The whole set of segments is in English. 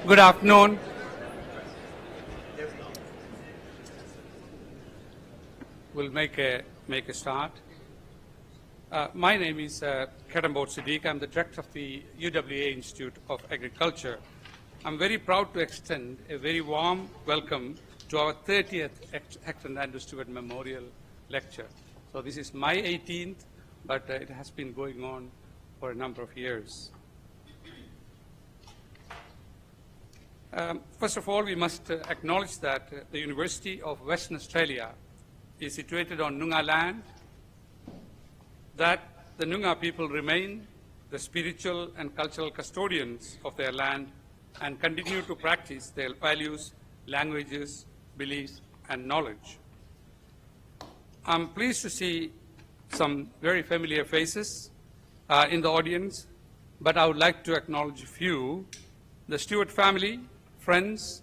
Good afternoon. We'll make a start. My name is Kadambot Siddiq. I'm the director of the UWA Institute of Agriculture. I'm very proud to extend a very warm welcome to our 30th Hector Andrew Stewart Memorial Lecture. So this is my 18th, but it has been going on for a number of years. First of all, we must acknowledge that the University of Western Australia is situated on Noongar land, that the Noongar people remain the spiritual and cultural custodians of their land and continue to practice their values, languages, beliefs, and knowledge. I'm pleased to see some very familiar faces in the audience, but I would like to acknowledge a few. The Stewart family, friends,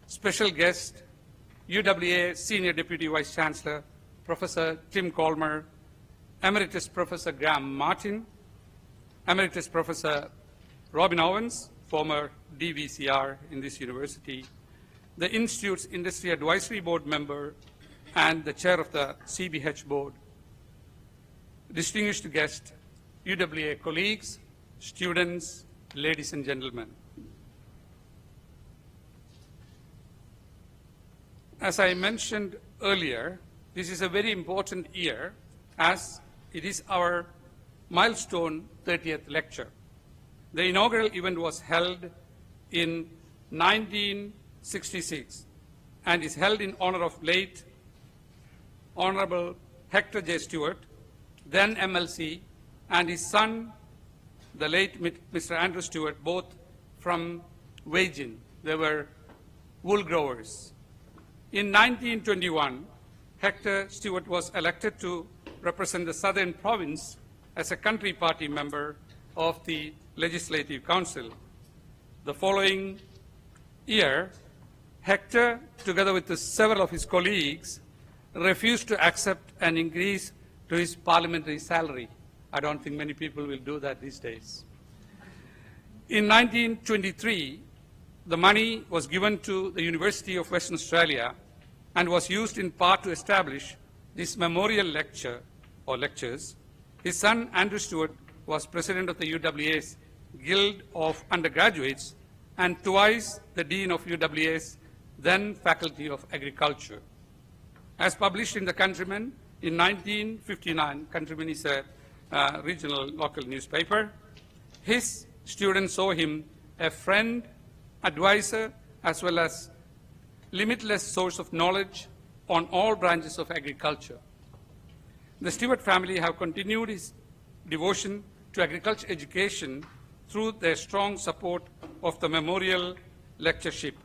special guest, UWA Senior Deputy Vice Chancellor, Professor Tim Colmer, Emeritus Professor Graham Martin, Emeritus Professor Robin Owens, former DVCR in this university, the Institute's Industry Advisory Board member, and the chair of the CBH board, distinguished guests, UWA colleagues, students, ladies and gentlemen. As I mentioned earlier, this is a very important year as it is our milestone 30th lecture. The inaugural event was held in 1966 and is held in honor of late Honorable Hector J Stewart, then MLC, and his son, the late Mr Andrew Stewart, both from Wagin. They were wool growers. In 1921, Hector Stewart was elected to represent the Southern Province as a country party member of the Legislative Council. The following year, Hector, together with several of his colleagues, refused to accept an increase to his parliamentary salary. I don't think many people will do that these days. In 1923, the money was given to the University of Western Australia and was used in part to establish this memorial lecture or lectures. His son, Andrew Stewart, was president of the UWA's Guild of Undergraduates and twice the dean of UWA's then Faculty of Agriculture. As published in the Countryman in 1959, Countryman is a regional local newspaper, his students saw him a friend, advisor, as well as limitless source of knowledge on all branches of agriculture. The Stewart family have continued his devotion to agriculture education through their strong support of the memorial lectureship.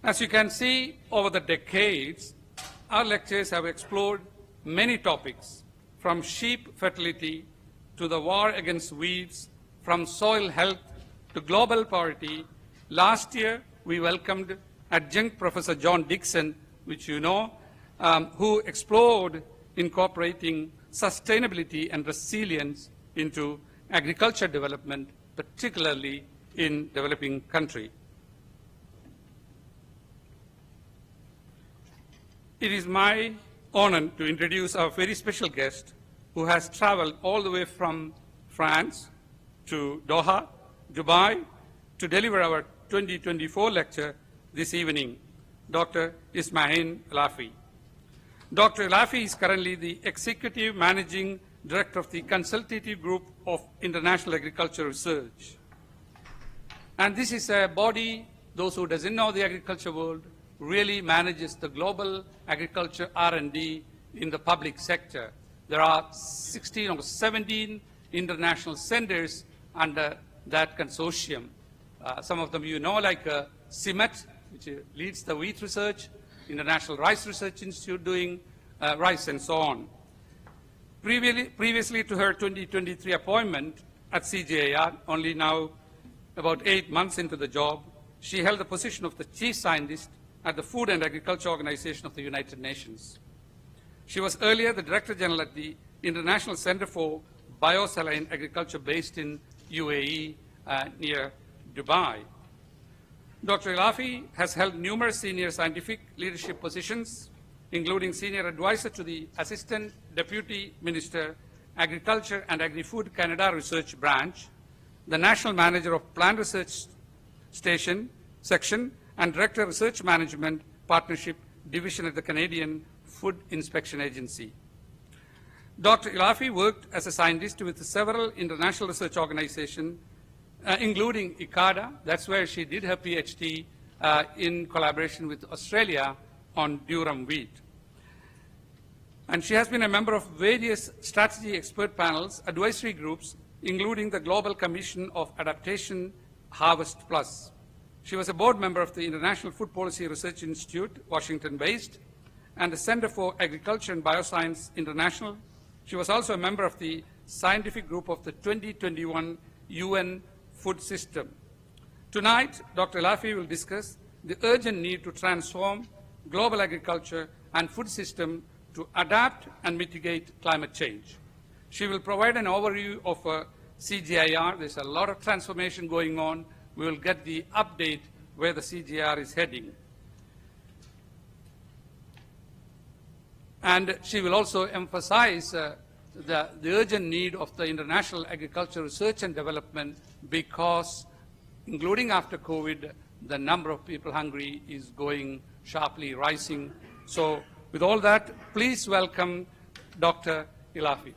As you can see, over the decades, our lectures have explored many topics, from sheep fertility to the war against weeds, from soil health to global poverty. Last year, we welcomed adjunct Professor John Dixon, which you know, who explored incorporating sustainability and resilience into agriculture development, particularly in developing country. It is my honor to introduce our very special guest who has traveled all the way from France to Doha, Dubai, to deliver our 2024 lecture this evening, Dr. Ismahane Elouafi. Dr. Elouafi is currently the Executive Managing Director of the Consultative Group of International Agriculture Research. And this is a body, those who doesn't know the agriculture world, really manages the global agriculture R&D in the public sector. There are 16 or 17 international centers under that consortium. Some of them you know, like CIMET, which leads the wheat research, International Rice Research Institute doing rice and so on. Previously to her 2023 appointment at CGIAR, only now about 8 months into the job, she held the position of the Chief Scientist at the Food and Agriculture Organization of the United Nations. She was earlier the Director General at the International Center for biosaline agriculture based in UAE near Dubai. Dr. Elouafi has held numerous senior scientific leadership positions, including senior advisor to the Assistant Deputy Minister, Agriculture and Agri-Food Canada Research Branch, the National Manager of Plant Research Section, and Director Research Management Partnership Division at the Canadian Food Inspection Agency. Dr. Elouafi worked as a scientist with several international research organizations, including ICADA. That's where she did her PhD in collaboration with Australia on durum wheat. And she has been a member of various strategy expert panels, advisory groups, including the Global Commission of Adaptation Harvest Plus. She was a board member of the International Food Policy Research Institute, Washington-based, and the Center for Agriculture and Bioscience International. She was also a member of the scientific group of the 2021 UN Food System. Tonight, Dr. Elouafi will discuss the urgent need to transform global agriculture and food system to adapt and mitigate climate change. She will provide an overview of CGIAR. There's a lot of transformation going on. We will get the update where the CGIAR is heading. And she will also emphasize the urgent need of the international agriculture research and development because, including after COVID, the number of people hungry is going sharply rising. So with all that, please welcome Dr. Elouafi.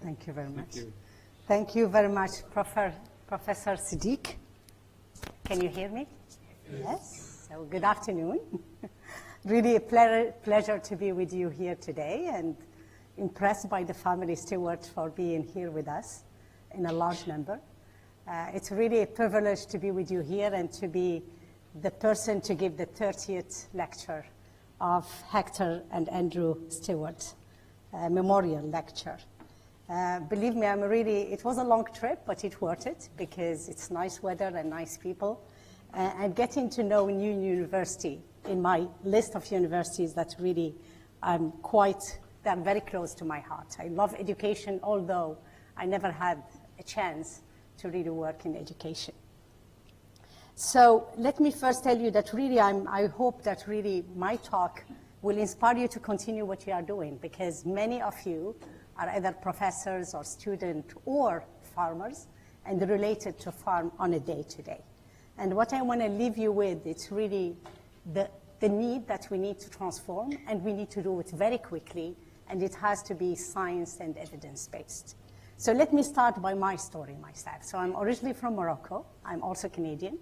Thank you very much. Thank you. Thank you very much, Professor Siddiq. Can you hear me? Yes. So good afternoon. Really a pleasure to be with you here today, and impressed by the family Stewart for being here with us in a large number. It's really a privilege to be with you here and to be the person to give the 30th lecture of Hector and Andrew Stewart memorial lecture. Believe me, it was a long trip, but it worth it because it's nice weather and nice people. And getting to know new university in my list of universities that really they're very close to my heart. I love education, although I never had a chance to really work in education. So let me first tell you that really I hope that really my talk will inspire you to continue what you are doing, because many of you are either professors or students or farmers and related to farm on a day-to-day. And what I want to leave you with, it's really the need that we need to transform, and we need to do it very quickly, and it has to be science and evidence-based. So let me start by my story myself. So I'm originally from Morocco. I'm also Canadian.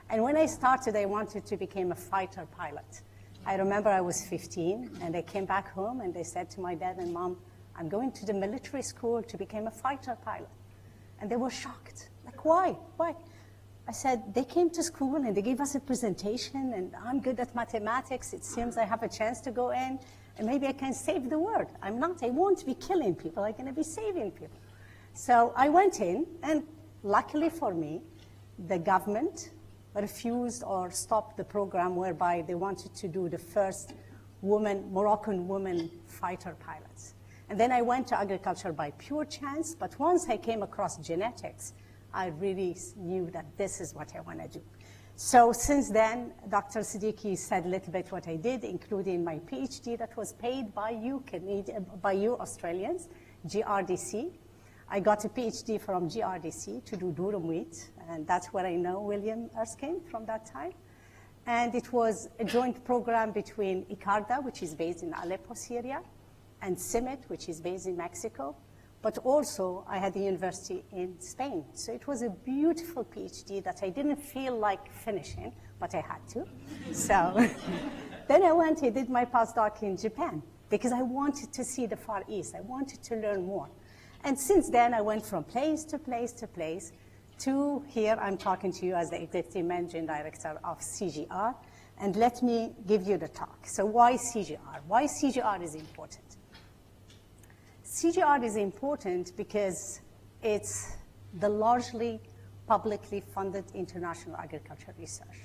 And when I started, I wanted to become a fighter pilot. I remember I was 15, and I came back home, and I said to my dad and mom, I'm going to the military school to become a fighter pilot. And they were shocked. Like, why? Why? I said, they came to school and they gave us a presentation, and I'm good at mathematics. It seems I have a chance to go in, and maybe I can save the world. I'm not. I won't be killing people. I'm going to be saving people. So I went in, and luckily for me, the government refused or stopped the program whereby they wanted to do the first Moroccan woman fighter pilots. And then I went to agriculture by pure chance, but once I came across genetics, I really knew that this is what I want to do. So since then, Dr. Siddiqui said a little bit what I did, including my PhD that was paid by you Australians, GRDC. I got a PhD from GRDC to do durum wheat, and that's where I know William Erskine from that time. And it was a joint program between ICARDA, which is based in Aleppo, Syria, and CIMIT, which is based in Mexico. But also, I had the university in Spain. So it was a beautiful PhD that I didn't feel like finishing, but I had to. So then I went and did my postdoc in Japan, because I wanted to see the Far East. I wanted to learn more. And since then, I went from place to place to place to here. I'm talking to you as the Executive Managing Director of CGIAR. And let me give you the talk. So why CGIAR? Why CGIAR is important? CGIAR is important because it's the largely publicly funded international agriculture research.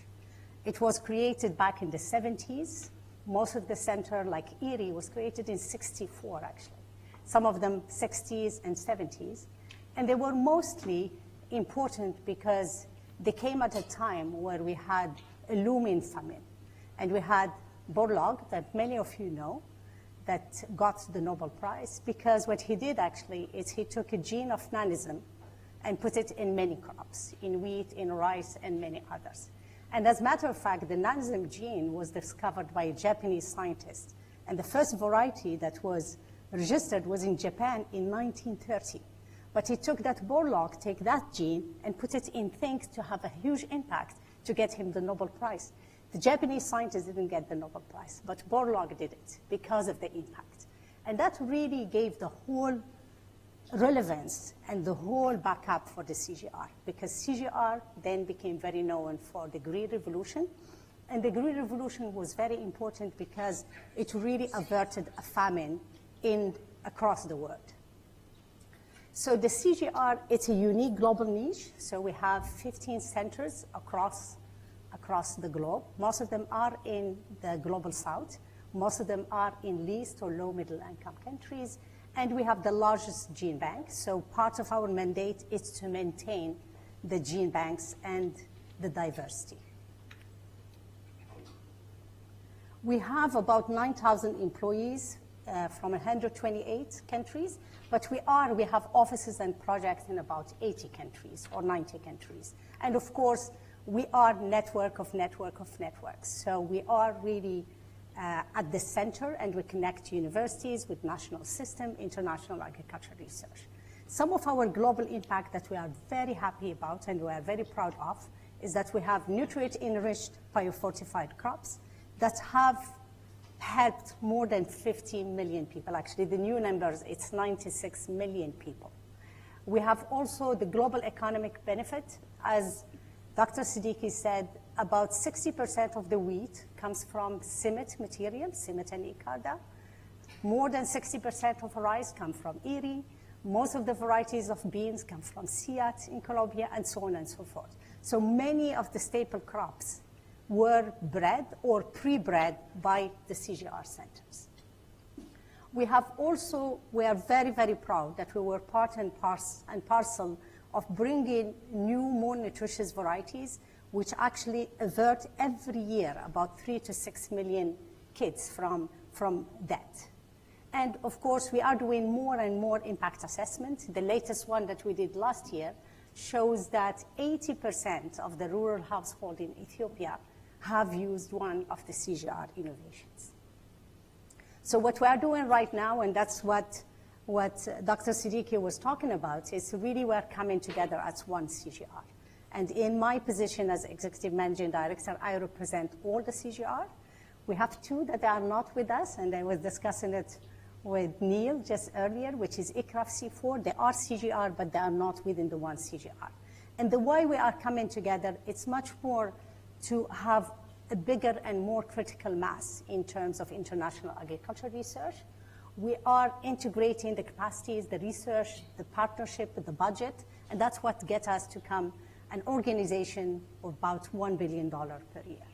It was created back in the 70s. Most of the center, like Erie, was created in 64, actually. Some of them 60s and 70s. And they were mostly important because they came at a time where we had a looming famine. And we had Borlaug, that many of you know, that got the Nobel Prize, because what he did actually is he took a gene of nanism and put it in many crops, in wheat, in rice, and many others. And as a matter of fact, the nanism gene was discovered by a Japanese scientist. And the first variety that was registered was in Japan in 1930. But he took that Borlaug, take that gene, and put it in things to have a huge impact to get him the Nobel Prize. The Japanese scientists didn't get the Nobel Prize, but Borlaug did it because of the impact. And that really gave the whole relevance and the whole backup for the CGIAR, because CGIAR then became very known for the Green Revolution. And the Green Revolution was very important because it really averted a famine across the world. So the CGIAR, it's a unique global niche. So we have 15 centers across the globe. Most of them are in the global south. Most of them are in least or low middle income countries. And we have the largest gene bank. So part of our mandate is to maintain the gene banks and the diversity. We have about 9,000 employees from 128 countries, but we have offices and projects in about 80 countries or 90 countries. And of course, we are network of networks. So we are really at the center, and we connect universities with national system, international agriculture research. Some of our global impact that we are very happy about and we are very proud of is that we have nutrient-enriched biofortified crops that have helped more than 50 million people. Actually, the new numbers, it's 96 million people. We have also the global economic benefit. As Dr. Siddiqui said, about 60% of the wheat comes from CIMMYT material, CIMMYT and Icarda. More than 60% of rice come from Erie. Most of the varieties of beans come from Siat in Colombia, and so on and so forth. So many of the staple crops were bred or pre-bred by the CGIAR centers. We are very, very proud that we were part and parcel of bringing new, more nutritious varieties, which actually avert every year about 3 to 6 million kids from death. And of course, we are doing more and more impact assessment. The latest one that we did last year shows that 80% of the rural household in Ethiopia have used one of the CGIAR innovations. So what we are doing right now, and that's what Dr. Siddiqui was talking about, is really we're coming together as one CGIAR. And in my position as Executive Managing Director, I represent all the CGIAR. We have two that are not with us, and I was discussing it with Neil just earlier, which is ICRAF C4. They are CGIAR, but they are not within the one CGIAR. And the way we are coming together, it's much more to have a bigger and more critical mass in terms of international agriculture research. We are integrating the capacities, the research, the partnership, the budget, and that's what gets us to come an organization of about $1 billion per year.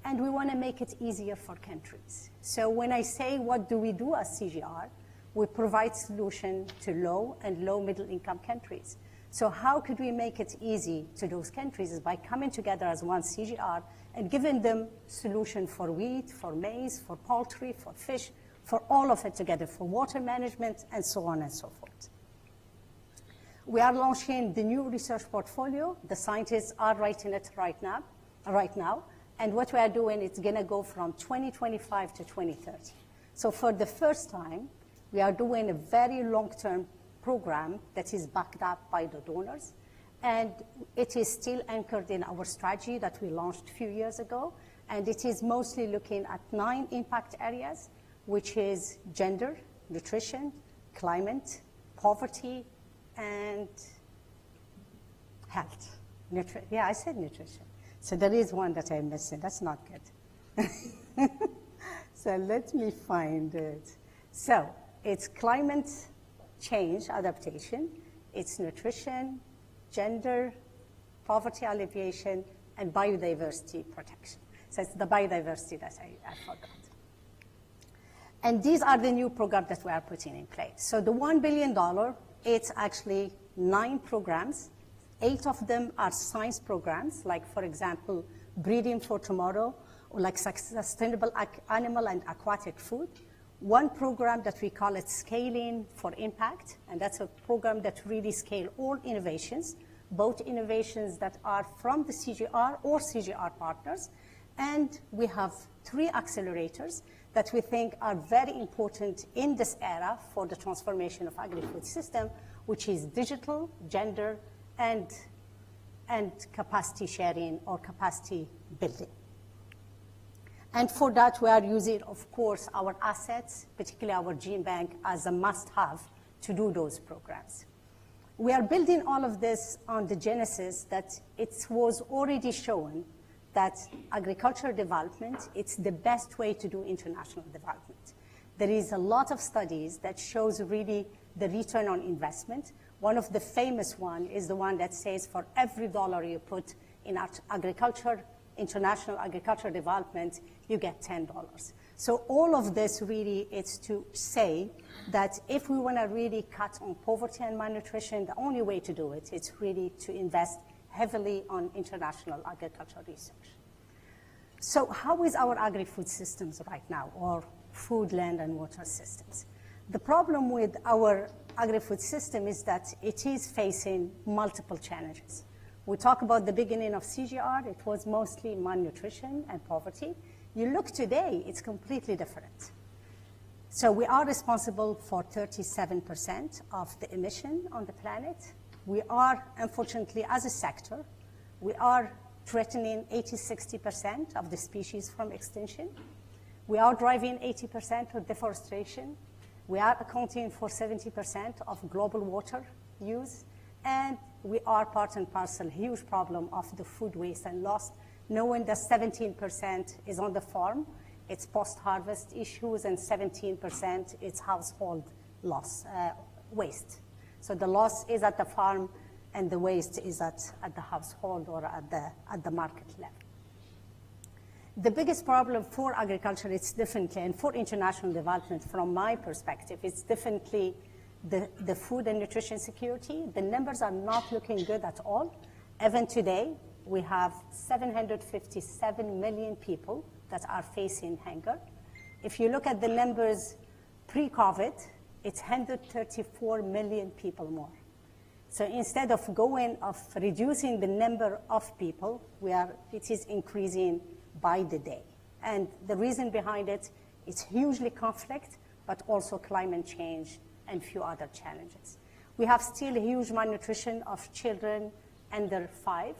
And we want to make it easier for countries. So when I say what do we do as CGIAR, we provide solutions to low and low middle income countries. So how could we make it easy to those countries is by coming together as one CGIAR and giving them solution for wheat, for maize, for poultry, for fish, for all of it together, for water management, and so on and so forth. We are launching the new research portfolio. The scientists are writing it right now. And what we are doing, it's going to go from 2025 to 2030. So for the first time, we are doing a very long-term program that is backed up by the donors. And it is still anchored in our strategy that we launched a few years ago. And it is mostly looking at 9 impact areas, which is gender, nutrition, climate, poverty, and health. Yeah, I said nutrition. So there is one that I'm missing. That's not good. So let me find it. So it's climate change adaptation, it's nutrition, gender, poverty alleviation, and biodiversity protection. So it's the biodiversity that I forgot. And these are the new programs that we are putting in place. So the $1 billion, it's actually 9 programs. 8 of them are science programs, like, for example, breeding for tomorrow, or like sustainable animal and aquatic food. 1 program that we call it Scaling for Impact, and that's a program that really scale all innovations, both innovations that are from the CGIAR or CGIAR partners. And we have 3 accelerators that we think are very important in this era for the transformation of agri-food system, which is digital, gender, and capacity sharing or capacity building. And for that, we are using, of course, our assets, particularly our gene bank, as a must-have to do those programs. We are building all of this on the genesis that it was already shown that agricultural development, it's the best way to do international development. There is a lot of studies that shows really the return on investment. One of the famous one is the one that says for every dollar you put in agriculture, international agricultural development, you get $10. So all of this really is to say that if we want to really cut on poverty and malnutrition, the only way to do it is really to invest heavily on international agricultural research. So how is our agri-food systems right now, or food, land, and water systems? The problem with our agri-food system is that it is facing multiple challenges. We talk about the beginning of CGIAR, it was mostly malnutrition and poverty. You look today, it's completely different. So we are responsible for 37% of the emission on the planet. We are, unfortunately, as a sector, we are threatening 80–60% of the species from extinction. We are driving 80% of deforestation. We are accounting for 70% of global water use. And we are part and parcel, huge problem of the food waste and loss, knowing that 17% is on the farm, it's post-harvest issues, and 17% is household loss, waste. So the loss is at the farm, and the waste is at the household or at the market level. The biggest problem for agriculture, it's definitely, and for international development from my perspective, it's definitely the food and nutrition security. The numbers are not looking good at all. Even today, we have 757 million people that are facing hunger. If you look at the numbers pre-COVID, it's 134 million people more. So instead of reducing the number of people, it is increasing by the day. And the reason behind it is hugely conflict, but also climate change and few other challenges. We have still huge malnutrition of children under 5.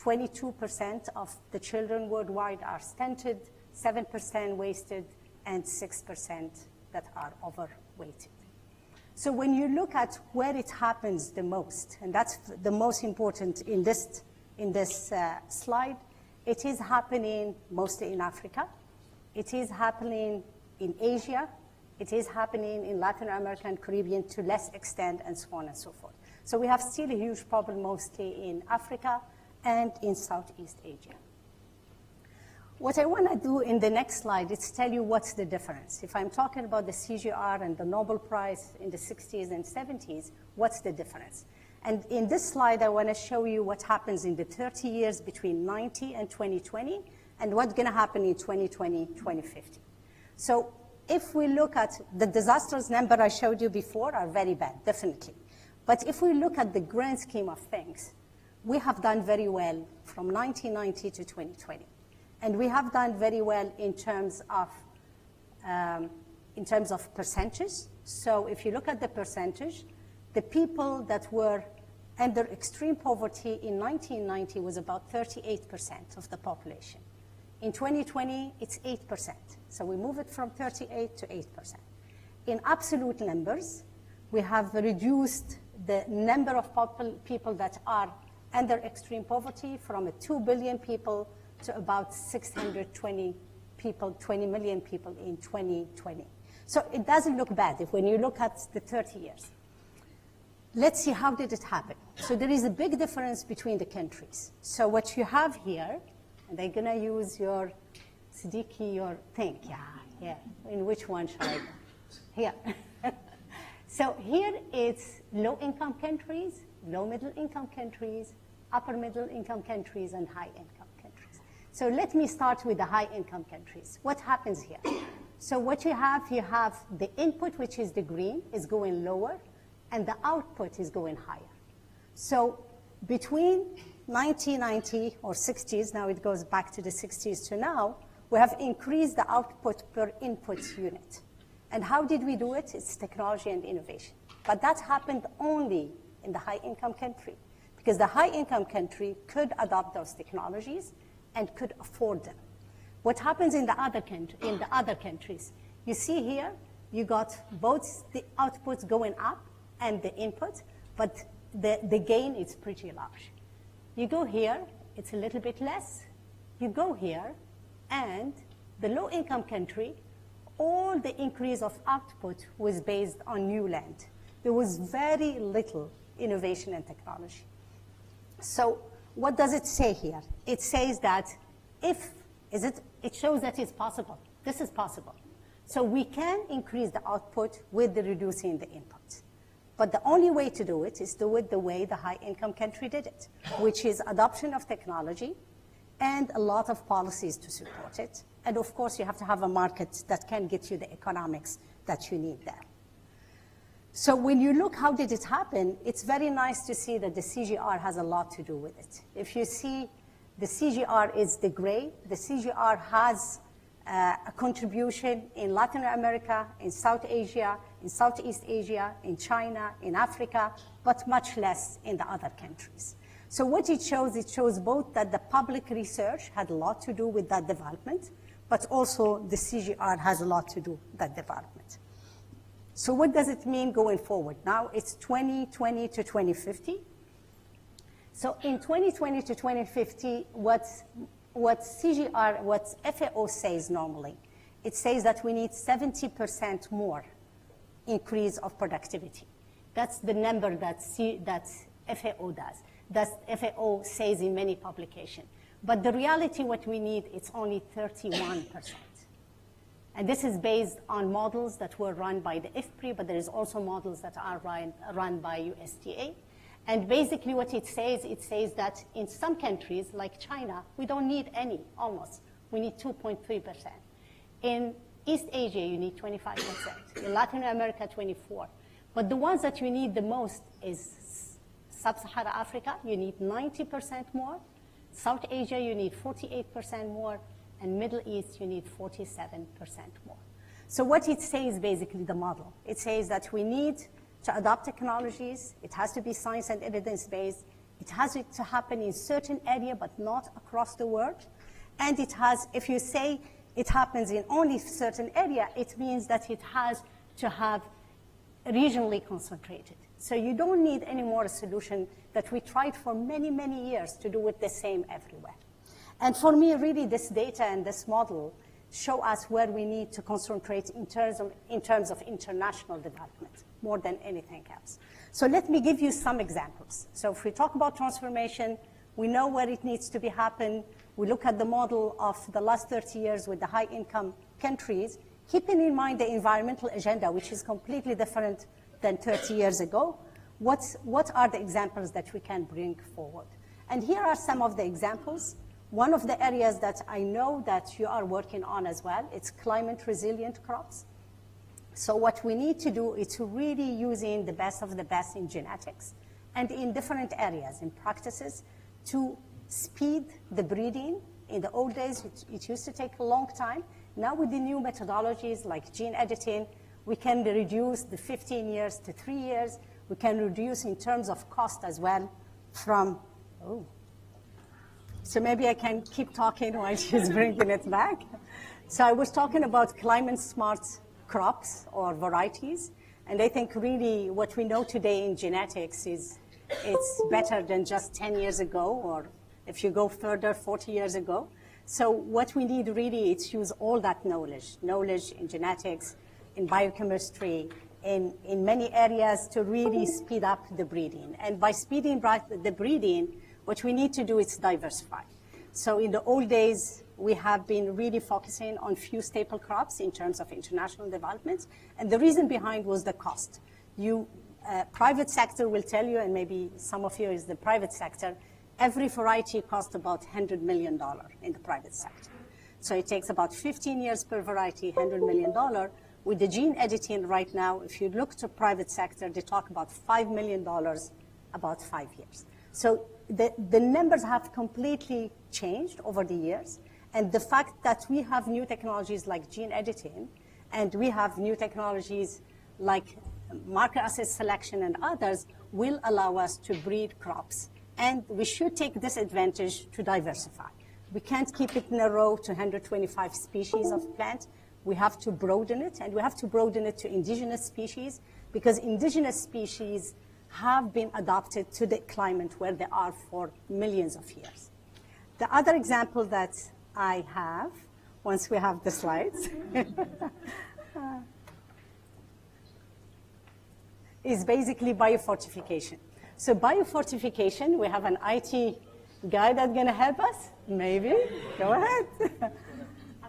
22% of the children worldwide are stunted, 7% wasted, and 6% that are overweighted. So when you look at where it happens the most, and that's the most important in this slide, it is happening mostly in Africa. It is happening in Asia. It is happening in Latin America and Caribbean to less extent, and so on and so forth. So we have still a huge problem mostly in Africa and in Southeast Asia. What I want to do in the next slide is tell you what's the difference. If I'm talking about the CGIAR and the Nobel Prize in the 60s and 70s, what's the difference? And in this slide, I want to show you what happens in the 30 years between 90 and 2020, and what's going to happen in 2020, 2050. So if we look at the disastrous number I showed you before are very bad, definitely. But if we look at the grand scheme of things, we have done very well from 1990 to 2020. And we have done very well in terms of percentages. So if you look at the percentage, the people that were under extreme poverty in 1990 was about 38% of the population. In 2020, it's 8%. So we move it from 38 to 8%. In absolute numbers, we have reduced the number of people that are under extreme poverty from 2 billion people to about 620 people, 20 million people in 2020. So it doesn't look bad when you look at the 30 years. let's see how did it happen. So there is a big difference between the countries. So what you have here, and they're going to use your Siddiqui, your thing. Yeah. In which one shall I go? Here. So here it's low-income countries, low-middle-income countries, upper-middle-income countries, and high-income countries. So let me start with the high-income countries. What happens here? So what you have the input, which is the green, is going lower, and the output is going higher. So between 1990 or 60s, now it goes back to the 60s to now, we have increased the output per input unit. And how did we do it? It's technology and innovation. But that happened only in the high-income country, because the high-income country could adopt those technologies and could afford them. What happens in the other countries? You see here, you got both the outputs going up and the input, but the gain is pretty large. You go here, it's a little bit less. You go here, and the low-income country, all the increase of output was based on new land. There was very little innovation and technology. So what does it say here? It says that it shows that it's possible. This is possible. So we can increase the output with the reducing the input. But the only way to do it is do it the way the high-income country did it, which is adoption of technology and a lot of policies to support it. And of course, you have to have a market that can get you the economics that you need there. So when you look how did it happen, it's very nice to see that the CGIAR has a lot to do with it. If you see the CGIAR is the gray, the CGIAR has a contribution in Latin America, in South Asia, in Southeast Asia, in China, in Africa, but much less in the other countries. So what it shows both that the public research had a lot to do with that development, but also the CGIAR has a lot to do with that development. So what does it mean going forward? Now it's 2020 to 2050. So in 2020 to 2050, what CGIAR, what FAO says normally, it says that we need 70% more increase of productivity. That's the number that FAO does. That FAO says in many publications. But the reality, what we need, it's only 31%. And this is based on models that were run by the IFPRI, but there is also models that are run by USDA. And basically what it says that in some countries, like China, we don't need any, almost. We need 2.3%. In East Asia, you need 25%. In Latin America, 24%. But the ones that you need the most is Sub-Saharan Africa, you need 90% more. South Asia, you need 48% more. And Middle East, you need 47% more. So what it says, basically, the model, it says that we need to adopt technologies. It has to be science and evidence-based. It has to happen in certain area, but not across the world. And it has, if you say it happens in only certain area, it means that it has to have regionally concentrated. So you don't need any more a solution that we tried for many, many years to do it the same everywhere. And for me, really, this data and this model show us where we need to concentrate in terms of international development, more than anything else. So let me give you some examples. So if we talk about transformation, we know where it needs to be happen. We look at the model of the last 30 years with the high-income countries, keeping in mind the environmental agenda, which is completely different than 30 years ago. What are the examples that we can bring forward? And here are some of the examples. One of the areas that I know that you are working on as well, it's climate-resilient crops. So what we need to do is to really using the best of the best in genetics and in different areas, in practices, to speed the breeding. In the old days, it used to take a long time. Now with the new methodologies like gene editing, we can reduce the 15 years to 3 years. We can reduce in terms of cost as well from, So maybe I can keep talking while she's bringing it back. So I was talking about climate-smart crops or varieties, and I think really what we know today in genetics is it's better than just 10 years ago, or if you go further, 40 years ago. So what we need really is use all that knowledge in genetics, in biochemistry, in many areas to really speed up the breeding. And by speeding up the breeding, what we need to do is diversify. So in the old days, we have been really focusing on few staple crops in terms of international development. And the reason behind was the cost. Private sector will tell you, and maybe some of you is the private sector, every variety costs about $100 million in the private sector. So it takes about 15 years per variety, $100 million. With the gene editing right now, if you look to private sector, they talk about $5 million about 5 years. So the numbers have completely changed over the years. And the fact that we have new technologies like gene editing, and we have new technologies like marker assist selection and others, will allow us to breed crops. And we should take this advantage to diversify. We can't keep it in a row to 125 species of plant. We have to broaden it, and we have to broaden it to indigenous species, because indigenous species have been adapted to the climate where they are for millions of years. The other example that I have, once we have the slides, is basically biofortification. So biofortification, we have an IT guy that's going to help us? Maybe? Go ahead.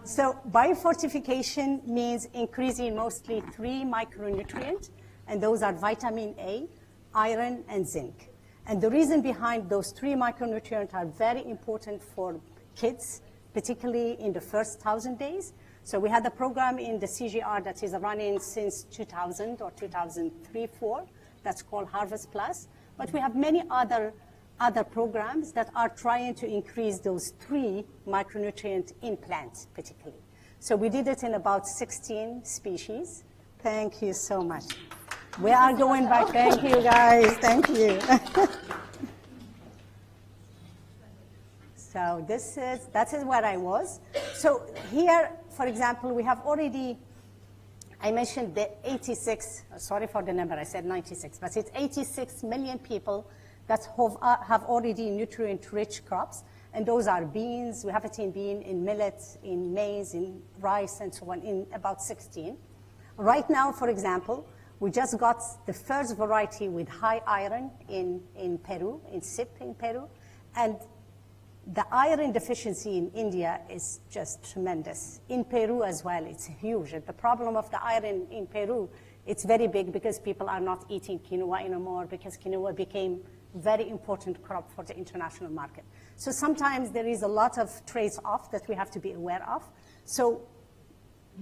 So biofortification means increasing mostly 3 micronutrients, and those are vitamin A, iron, and zinc. And the reason behind those 3 micronutrients are very important for kids, particularly in the first 1,000 days. So we had a program in the CGIAR that is running since 2000 or 2003-04. That's called Harvest Plus. But we have many other programs that are trying to increase those 3 micronutrients in plants, particularly. So we did it in about 16 species. Thank you so much. We are going back. Thank you, guys. Thank you. So that is where I was. So here, for example, we have already, I mentioned the 86, sorry for the number, I said 96, but it's 86 million people that have already nutrient-rich crops, and those are beans. We have it in bean, in millet, in maize, in rice, and so on, in about 16. Right now, for example, we just got the first variety with high iron in Peru, in SIP in Peru, and the iron deficiency in India is just tremendous. In Peru as well, it's huge. And the problem of the iron in Peru, it's very big because people are not eating quinoa anymore, because quinoa became very important crop for the international market. So sometimes there is a lot of trade-off that we have to be aware of. So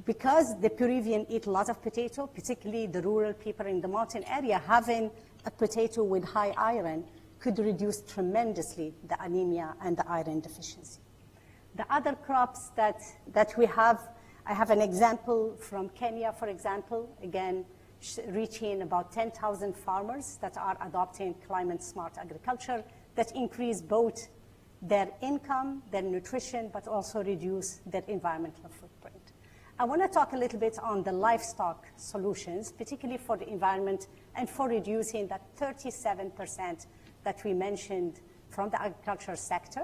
because the Peruvian eat a lot of potato, particularly the rural people in the mountain area, having a potato with high iron could reduce tremendously the anemia and the iron deficiency. The other crops that we have, I have an example from Kenya, for example, again, reaching about 10,000 farmers that are adopting climate-smart agriculture that increase both their income, their nutrition, but also reduce their environmental footprint. I want to talk a little bit on the livestock solutions, particularly for the environment and for reducing that 37% that we mentioned from the agriculture sector.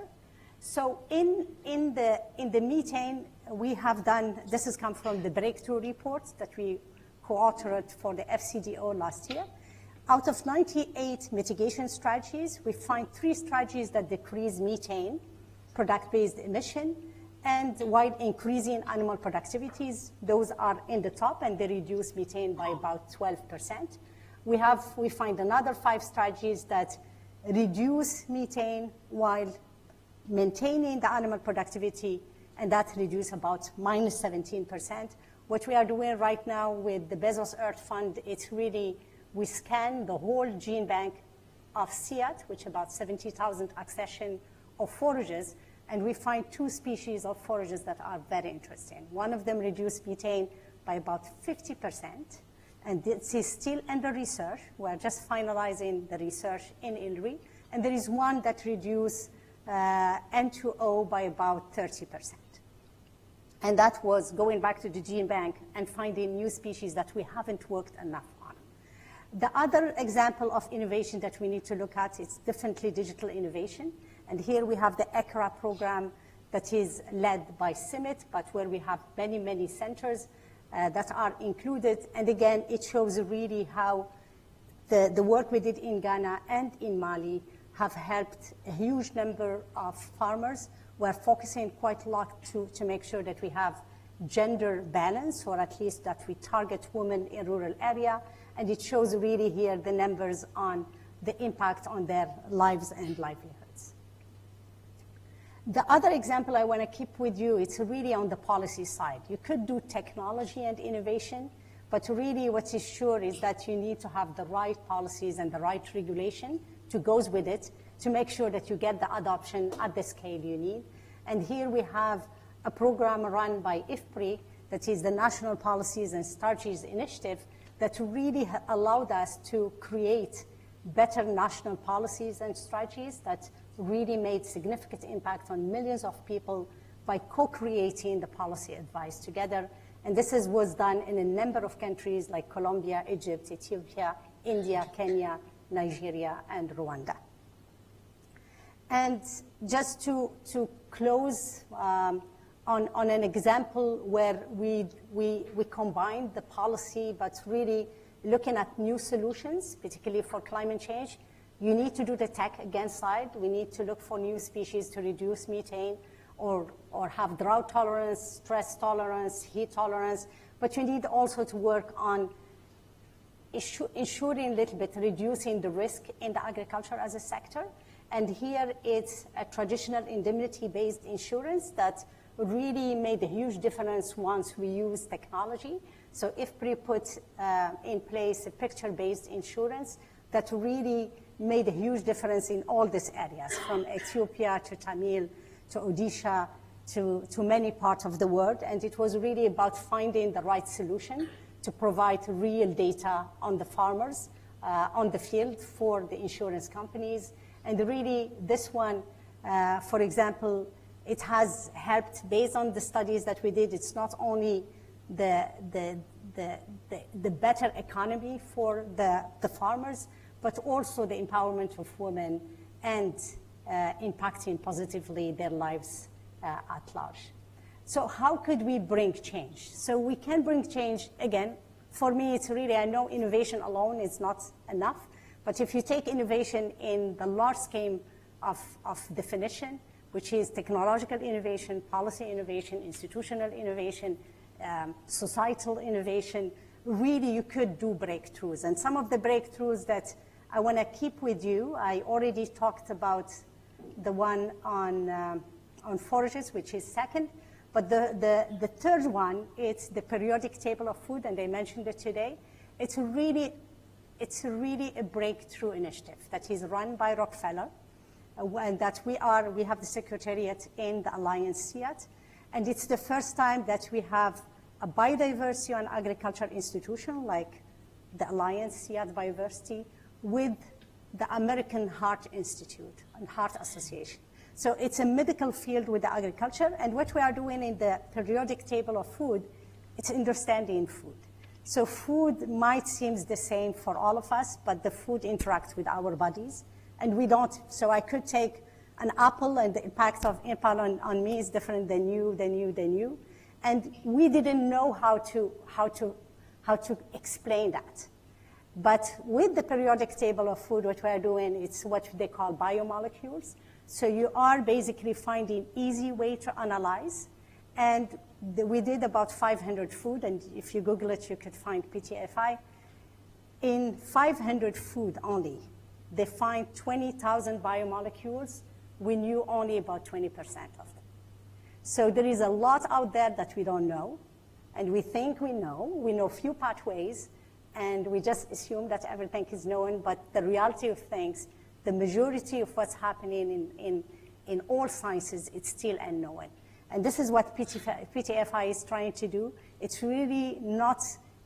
So in the methane, we have done, this has come from the breakthrough reports that we co-authored for the FCDO last year. Out of 98 mitigation strategies, we find 3 strategies that decrease methane, product-based emission, and while increasing animal productivities, those are in the top, and they reduce methane by about 12%. We find another 5 strategies that reduce methane while maintaining the animal productivity, and that reduce about minus 17%. What we are doing right now with the Bezos Earth Fund, it's really, we scan the whole gene bank of CIAT, which about 70,000 accession of forages, and we find 2 species of forages that are very interesting. One of them reduced methane by about 50%, and this is still under research. We're just finalizing the research in ILRI, and there is one that reduced N2O by about 30%. And that was going back to the gene bank and finding new species that we haven't worked enough on. The other example of innovation that we need to look at is definitely digital innovation. And here we have the ECRA program that is led by CIMMYT, but where we have many, many centers. that are included. And again, it shows really how the work we did in Ghana and in Mali have helped a huge number of farmers. We're focusing quite a lot to make sure that we have gender balance, or at least that we target women in rural area. And it shows really here the numbers on the impact on their lives and livelihoods. The other example I want to keep with you, it's really on the policy side. You could do technology and innovation, but really what is sure is that you need to have the right policies and the right regulation to go with it to make sure that you get the adoption at the scale you need. And here we have a program run by IFPRI, that is the National Policies and Strategies Initiative, that really allowed us to create better national policies and strategies that really made significant impact on millions of people by co-creating the policy advice together. And this was done in a number of countries like Colombia, Egypt, Ethiopia, India, Kenya, Nigeria, and Rwanda. And just to close on an example where we combined the policy, but really looking at new solutions, particularly for climate change. You need to do the tech again side. We need to look for new species to reduce methane or have drought tolerance, stress tolerance, heat tolerance. But you need also to work on ensuring a little bit, reducing the risk in the agriculture as a sector. And here it's a traditional indemnity-based insurance that really made a huge difference once we used technology. So IFPRI put in place a picture-based insurance that really made a huge difference in all these areas, from Ethiopia to Tamil to Odisha to many parts of the world. And it was really about finding the right solution to provide real data on the farmers on the field for the insurance companies. And really, this one, for example, it has helped, based on the studies that we did, it's not only the better economy for the farmers, but also the empowerment of women and impacting positively their lives at large. So how could we bring change? So we can bring change, again, for me it's really, I know innovation alone is not enough, but if you take innovation in the large scheme of definition, which is technological innovation, policy innovation, institutional innovation, societal innovation, really you could do breakthroughs. And some of the breakthroughs that I want to keep with you, I already talked about the one on forages, which is second. But the third one, it's the periodic table of food, and I mentioned it today. It's really a breakthrough initiative that is run by Rockefeller, and that we have the secretariat in the Alliance SEAT. And it's the first time that we have a biodiversity and agriculture institution like the Alliance SEAT Biodiversity with the American Heart Institute and Heart Association. So it's a medical field with the agriculture, and what we are doing in the periodic table of food, it's understanding food. So food might seem the same for all of us, but the food interacts with our bodies, and we don't. So I could take an apple, and the impact of apple on me is different than you. And we didn't know how to explain that. But with the periodic table of food, what we are doing, it's what they call biomolecules. So you are basically finding easy way to analyze. And we did about 500 food, and if you Google it, you could find PTFI. In 500 food only, they find 20,000 biomolecules. We knew only about 20% of them. So there is a lot out there that we don't know, and we think we know. We know few pathways, and we just assume that everything is known, but the reality of things, the majority of what's happening in all sciences, it's still unknown. And this is what PTFI is trying to do. It's really not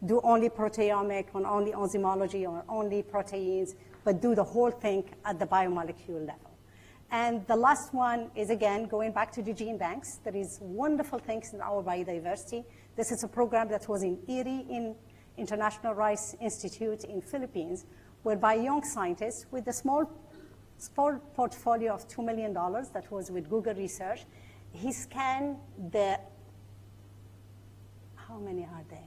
do only proteomic or only enzymology or only proteins, but do the whole thing at the biomolecule level. And the last one is, again, going back to the gene banks. There is wonderful things in our biodiversity. This is a program that was in Erie in International Rice Institute in Philippines, whereby young scientists with a small portfolio of $2 million that was with Google Research, he scanned how many are there?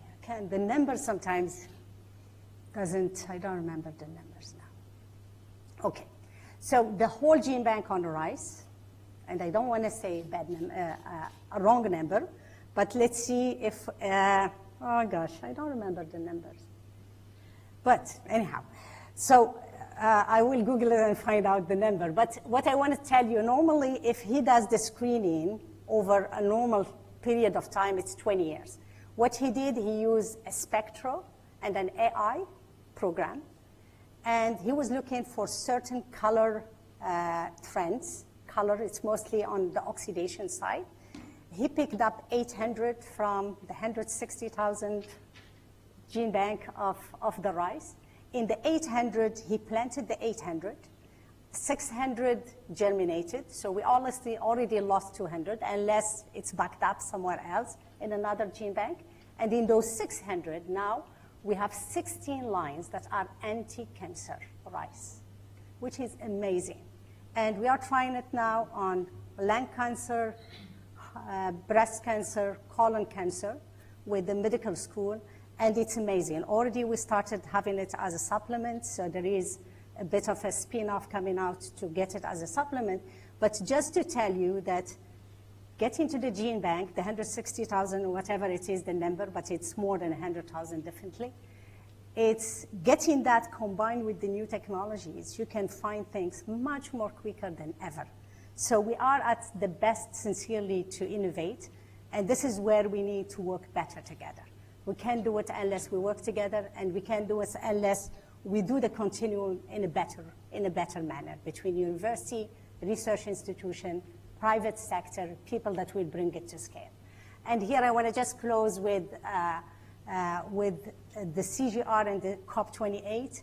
the number sometimes doesn't, I don't remember the numbers now. Okay, so the whole gene bank on the rice, and I don't want to say a wrong number, but let's see if, oh gosh, I don't remember the numbers. But anyhow, so I will Google it and find out the number. But what I want to tell you, normally if he does the screening over a normal period of time, it's 20 years. What he did, he used a spectral and an AI program, and he was looking for certain color trends. Color, it's mostly on the oxidation side. He picked up 800 from the 160,000 gene bank of the rice. In the 800, he planted the 800. 600 germinated, so we already lost 200 unless it's backed up somewhere else in another gene bank. And in those 600, now we have 16 lines that are anti-cancer rice, which is amazing. And we are trying it now on lung cancer, breast cancer, colon cancer with the medical school, and it's amazing. Already we started having it as a supplement, so there is a bit of a spin-off coming out to get it as a supplement. But just to tell you that getting to the gene bank, the 160,000, whatever it is, the number, but it's more than 100,000 definitely, it's getting that combined with the new technologies. You can find things much more quicker than ever. So we are at the best, sincerely, to innovate, and this is where we need to work better together. We can't do it unless we work together, and we can't do it unless we do the continuum in a better manner between university, research institution, private sector, people that will bring it to scale. And here I want to just close with the CGIAR and the COP28.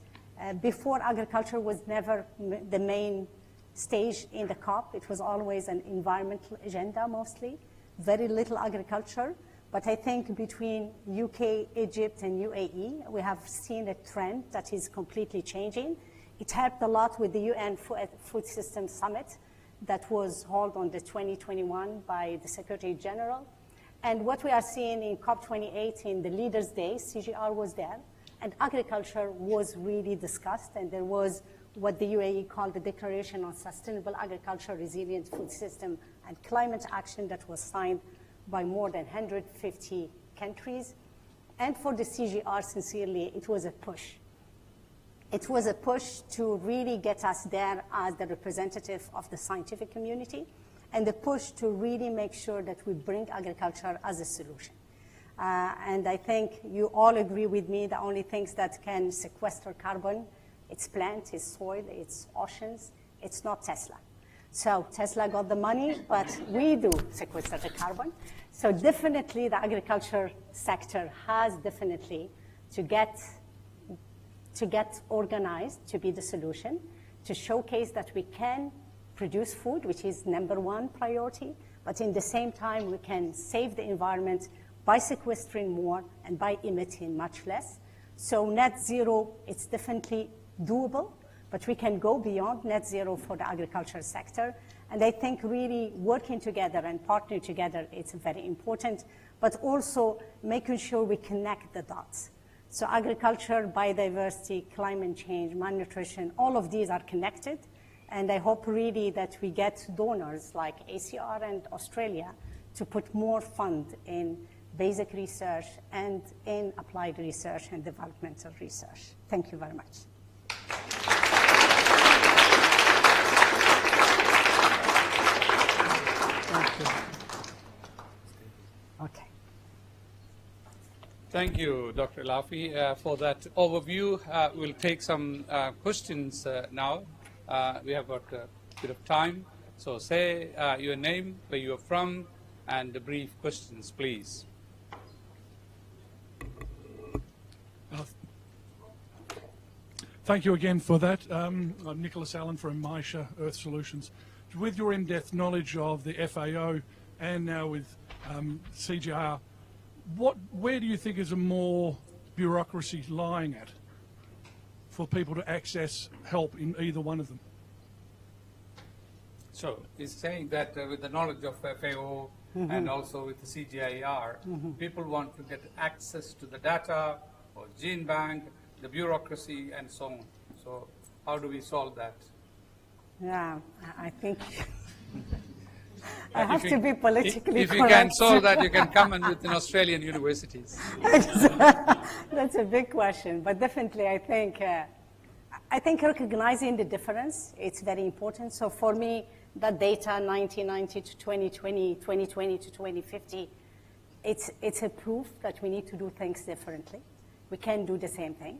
Before, agriculture was never the main stage in the COP. It was always an environmental agenda mostly, very little agriculture. But I think between UK, Egypt, and UAE, we have seen a trend that is completely changing. It helped a lot with the UN Food System Summit that was held on the 2021 by the Secretary General. And what we are seeing in COP28 in the Leaders' Day, CGIAR was there, and agriculture was really discussed, and there was what the UAE called the Declaration on Sustainable Agriculture, Resilient Food System, and Climate Action that was signed by more than 150 countries. And for the CGIAR, sincerely, it was a push. It was a push to really get us there as the representative of the scientific community, and the push to really make sure that we bring agriculture as a solution. And I think you all agree with me, the only things that can sequester carbon, it's plant, it's soil, it's oceans, it's not Tesla. So Tesla got the money, but we do sequester the carbon. So definitely the agriculture sector has definitely to get organized to be the solution, to showcase that we can produce food, which is #1 priority, but in the same time we can save the environment by sequestering more and by emitting much less. So net zero, it's definitely doable, but we can go beyond net zero for the agriculture sector. And I think really working together and partnering together, it's very important, but also making sure we connect the dots. So agriculture, biodiversity, climate change, malnutrition, all of these are connected. And I hope really that we get donors like ACR and Australia to put more fund in basic research and in applied research and developmental research. Thank you very much. Thank you. Okay. Thank you, Dr. Elouafi, for that overview. We'll take some questions now. We have got a bit of time. So say your name, where you are from, and the brief questions, please. Thank you again for that. I'm Nicholas Allen from Maisha Earth Solutions. With your in-depth knowledge of the FAO and now with CGIAR, where do you think is a more bureaucracy lying at for people to access help in either one of them? So he's saying that with the knowledge of FAO and also with the CGIAR, people want to get access to the data or gene bank, the bureaucracy, and so on. So how do we solve that? Yeah, I think I have to be politically If you correct. can solve that, you can come and within Australian universities. That's a big question, but definitely I think recognizing the difference, it's very important. So for me, that data 1990 to 2020, 2020 to 2050, it's a proof that we need to do things differently. We can't do the same thing.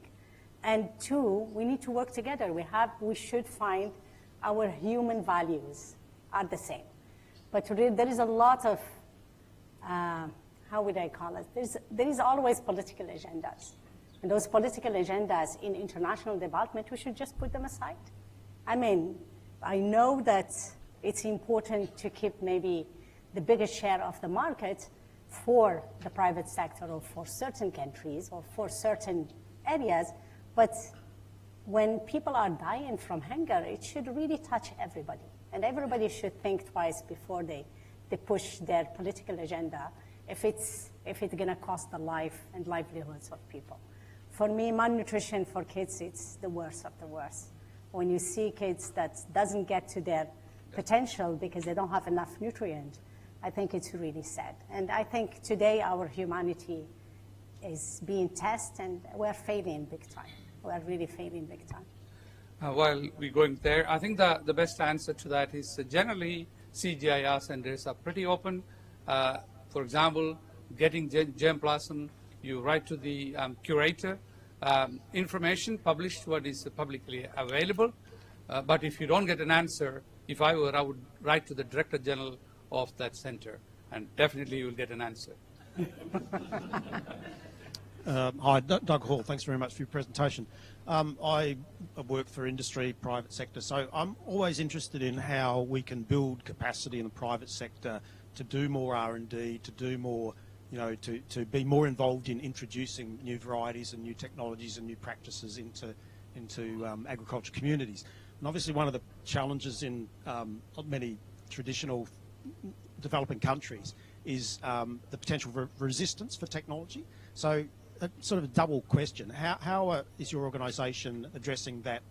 And two, we need to work together. We should find our human values are the same. But there is a lot of, how would I call it? There is always political agendas. And those political agendas in international development, we should just put them aside. I mean, I know that it's important to keep maybe the biggest share of the market for the private sector or for certain countries or for certain areas, but when people are dying from hunger, it should really touch everybody. And everybody should think twice before they push their political agenda if it's going to cost the life and livelihoods of people. For me, malnutrition for kids, it's the worst of the worst. When you see kids that doesn't get to their potential because they don't have enough nutrient, I think it's really sad. And I think today our humanity is being tested and we're failing big time. We're really failing big time. While we're going there, I think the best answer to that is generally CGIAR centers are pretty open. For example, getting germplasm, you write to the curator, information published what is publicly available. But if you don't get an answer, if I were, I would write to the Director General of that center, and definitely you will get an answer. Hi, Doug Hall. Thanks very much for your presentation. I work for industry, private sector, so I'm always interested in how we can build capacity in the private sector to do more R&D, to do more, to be more involved in introducing new varieties and new technologies and new practices into agriculture communities. And obviously one of the challenges in many traditional developing countries is the potential for resistance for technology. So sort of a double question. How is your organisation addressing that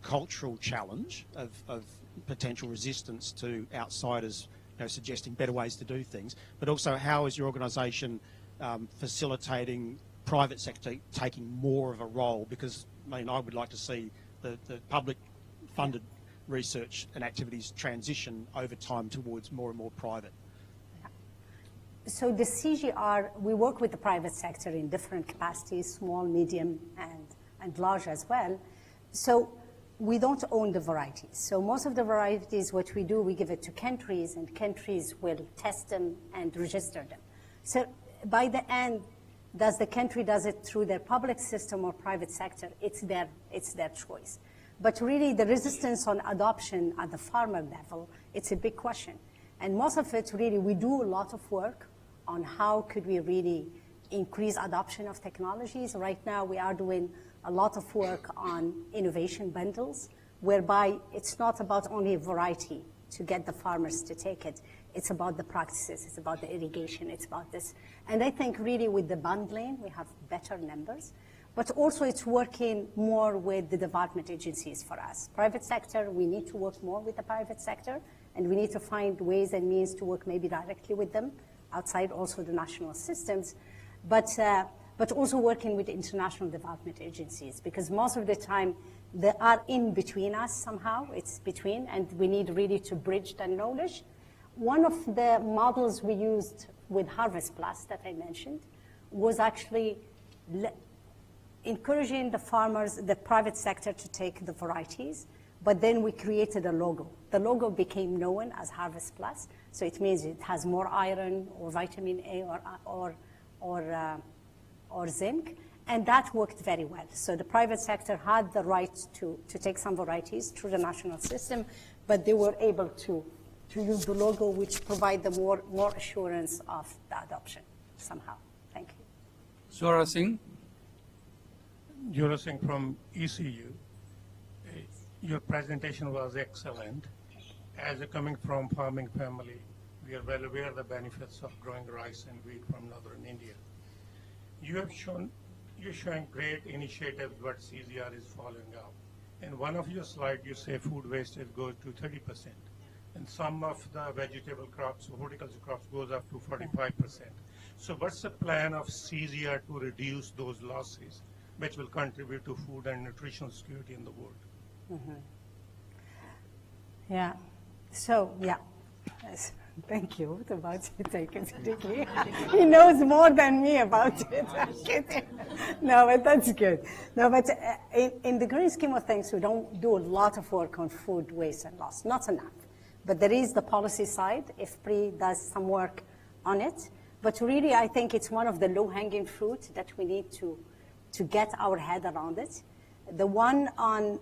cultural challenge of potential resistance to outsiders suggesting better ways to do things, but also how is your organisation facilitating private sector taking more of a role? Because I would like to see the public funded research and activities transition over time towards more and more private. So the CGIAR, we work with the private sector in different capacities, small, medium, and large as well. So we don't own the varieties. So most of the varieties, what we do, we give it to countries, and countries will test them and register them. So by the end, does the country does it through their public system or private sector? It's their choice. But really, the resistance on adoption at the farmer level, it's a big question. And most of it, really, we do a lot of work on how could we really increase adoption of technologies. Right now, we are doing a lot of work on innovation bundles, whereby it's not about only variety to get the farmers to take it. It's about the practices, it's about the irrigation, it's about this. And I think really with the bundling, we have better numbers. But also it's working more with the development agencies for us. Private sector, we need to work more with the private sector, and we need to find ways and means to work maybe directly with them, outside also the national systems, but also working with international development agencies, because most of the time they are in between us somehow, it's between, and we need really to bridge that knowledge. One of the models we used with Harvest Plus that I mentioned was actually encouraging the farmers, the private sector to take the varieties, but then we created a logo. The logo became known as Harvest Plus, so it means it has more iron or vitamin A or zinc, and that worked very well. So the private sector had the right to take some varieties through the national system, but they were able to use the logo, which provide them more assurance of the adoption somehow. Thank you. Swara Singh. Jura Singh from ECU. Your presentation was excellent. As coming from farming family, We are well aware of the benefits of growing rice and wheat from northern India. You're showing great initiatives, but CGIAR is following up. In one of your slides, you say food wastage goes to 30%. And some of the vegetable crops, horticulture crops, goes up to 45%. So what's the plan of CGIAR to reduce those losses, which will contribute to food and nutritional security in the world? Yeah. So, yeah. Yes. Thank you. About it, take it seriously. He knows more than me about it. No, but that's good. No, but in the grand scheme of things, we don't do a lot of work on food waste and loss. Not enough. But there is the policy side. IFPRI does some work on it. But really, I think it's one of the low-hanging fruit that we need to get our head around it. The one on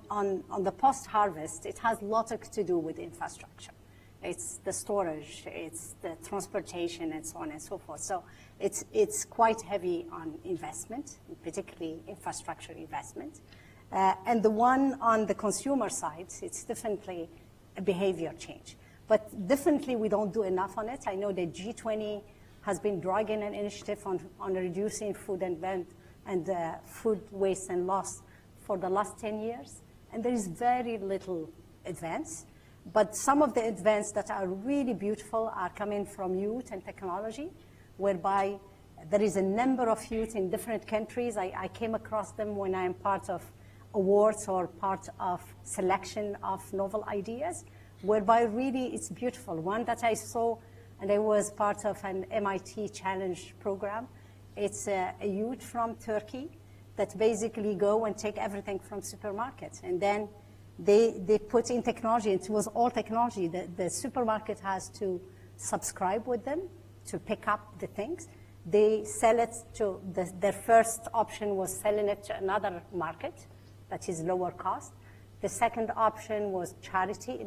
the post-harvest, it has a lot to do with infrastructure. It's the storage, it's the transportation, and so on and so forth. So it's quite heavy on investment, particularly infrastructure investment. And the one on the consumer side, it's definitely a behavior change. But definitely we don't do enough on it. I know that G20 has been dragging an initiative on reducing food and food waste and loss for the last 10 years. And there is very little advance. But some of the advances that are really beautiful are coming from youth and technology, whereby there is a number of youth in different countries. I came across them when I'm part of awards or part of selection of novel ideas, whereby really it's beautiful. One that I saw, and I was part of an MIT challenge program. It's a youth from Turkey that basically go and take everything from supermarkets, and then they put in technology. It was all technology. The supermarket has to subscribe with them to pick up the things. They sell it to, their first option was selling it to another market that is lower cost. The second option was charity,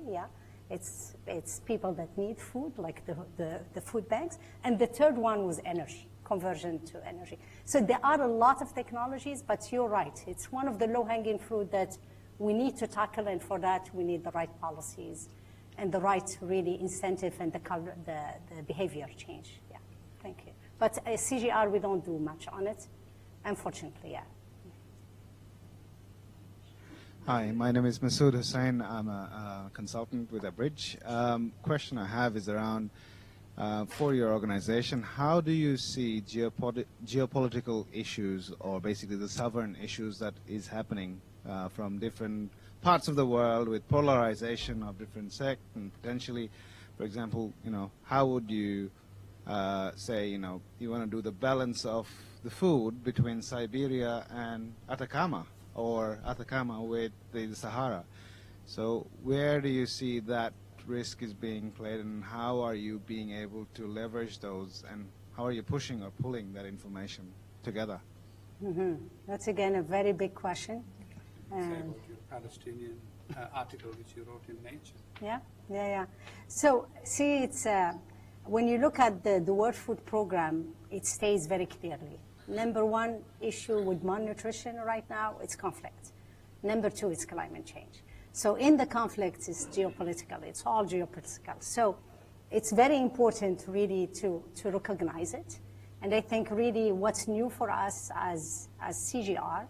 yeah. It's people that need food, like the food banks. And the third one was energy, conversion to energy. So there are a lot of technologies, but you're right. It's one of the low-hanging fruit that we need to tackle, and for that we need the right policies and the right really incentive and the behavior change. Yeah, thank you. But CGIAR, we don't do much on it, unfortunately, yeah. Hi, my name is Masood Hussain. I'm a consultant with Abridge. Question I have is around, for your organization, how do you see geopolitical issues, or basically the sovereign issues that is happening from different parts of the world with polarization of different sects, and potentially, for example, how would you say, you want to do the balance of the food between Siberia and Atacama, or Atacama with the Sahara? So where do you see that risk is being played, and how are you being able to leverage those, and how are you pushing or pulling that information together? Mm-hmm. That's, again, a very big question. Say about your Palestinian article which you wrote in Nature. Yeah. So, see, it's when you look at the World Food Program, it states very clearly. Number one issue with malnutrition right now, it's conflict. Number two, it's climate change. So in the conflict, it's geopolitical. It's all geopolitical. So it's very important really to recognize it. And I think really what's new for us as CGIAR,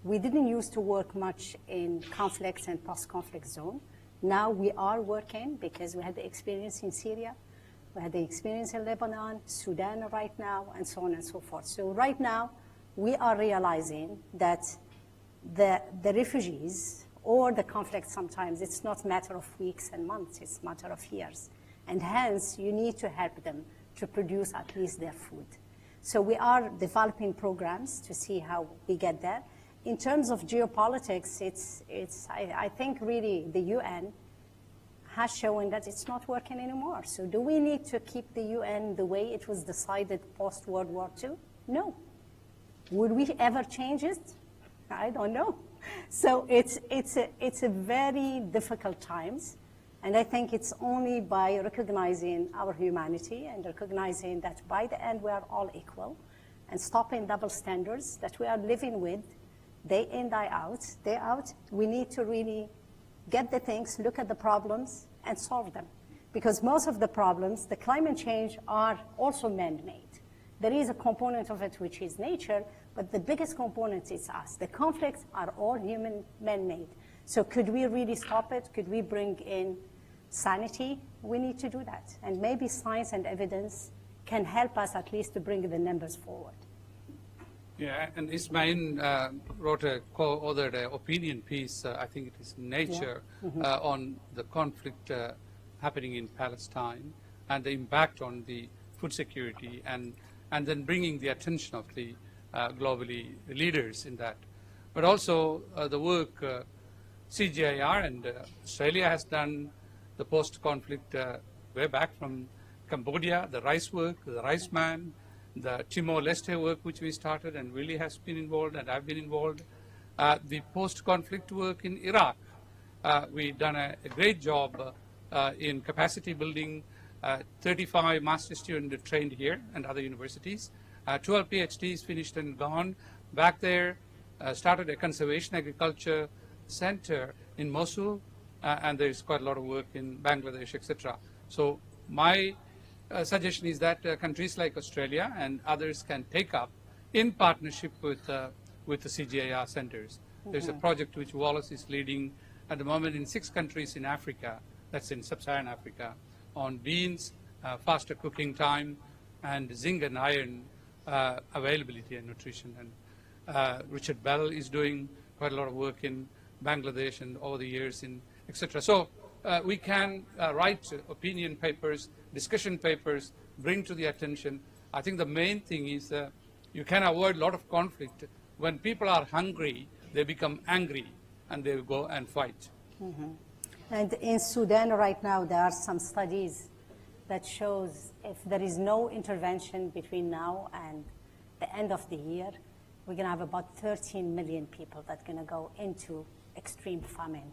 we didn't used to work much in conflicts and post-conflict zone. Now we are working because we had the experience in Syria, we had the experience in Lebanon, Sudan right now, and so on and so forth. So right now, we are realizing that the refugees or the conflict sometimes, it's not a matter of weeks and months, it's a matter of years. And hence, you need to help them to produce at least their food. So we are developing programs to see how we get there. In terms of geopolitics, I think really the UN has shown that it's not working anymore. So do we need to keep the UN the way it was decided post-World War II? No. Would we ever change it? I don't know. So it's a very difficult times. And I think it's only by recognizing our humanity and recognizing that by the end we are all equal and stopping double standards that we are living with day in, day out, we need to really get the things, look at the problems, and solve them. because most of the problems, the climate change, are also man-made. There is a component of it which is nature, but the biggest component is us. The conflicts are all human, man-made. So could we really stop it? Could we bring in sanity? We need to do that. And maybe science and evidence can help us at least to bring the numbers forward. Yeah, and Ismahane wrote co-authored opinion piece, I think it is Nature, on the conflict happening in Palestine and the impact on the food security, and then bringing the attention of the globally leaders in that. But also the work CGIAR and Australia has done, the post-conflict way back from Cambodia, the rice work, the rice man, the Timor-Leste work which we started and Willie has been involved and I've been involved, the post-conflict work in Iraq. We've done a great job in capacity building, 35 master students trained here and other universities, 12 PhDs finished and gone back there, started a conservation agriculture center in Mosul, and there's quite a lot of work in Bangladesh, etc. So my suggestion is that countries like Australia and others can take up in partnership with the CGIAR centers. There's a project which Wallace is leading at the moment in 6 countries in Africa, that's in sub-Saharan Africa, on beans, faster cooking time, and zinc and iron availability and nutrition. And Richard Bell is doing quite a lot of work in Bangladesh and over the years in etc. So we can write opinion papers, discussion papers, bring to the attention. I think the main thing is you can avoid a lot of conflict. When people are hungry, they become angry and they will go and fight. And in Sudan right now, there are some studies that shows if there is no intervention between now and the end of the year, we're going to have about 13 million people that are going to go into extreme famine.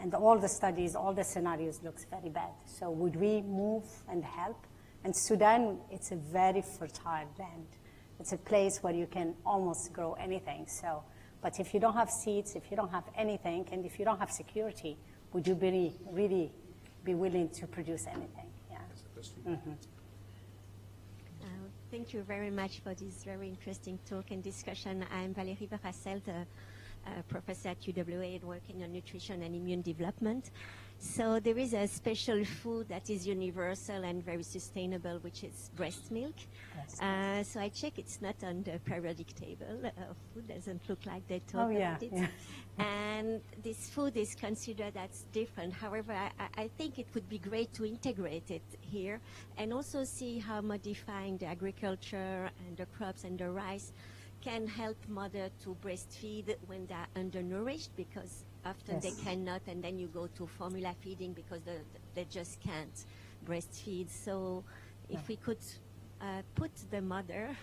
And all the studies, all the scenarios looks very bad. So would we move and help? And Sudan, it's a very fertile land. It's a place where you can almost grow anything. So, but if you don't have seeds, if you don't have anything, and if you don't have security, would you really be willing to produce anything? Yeah. Thank you very much for this very interesting talk and discussion. I'm Valérie Barrasselt, professor at UWA working on nutrition and immune development. So there is a special food that is universal and very sustainable, which is breast milk. So I check it's not on the periodic table of food, doesn't look like they talk about it. Yeah. And this food is considered as different. However, I think it would be great to integrate it here and also see how modifying the agriculture and the crops and the rice can help mother to breastfeed when they're undernourished, because often they cannot, and then you go to formula feeding because they just can't breastfeed. So if we could put the mother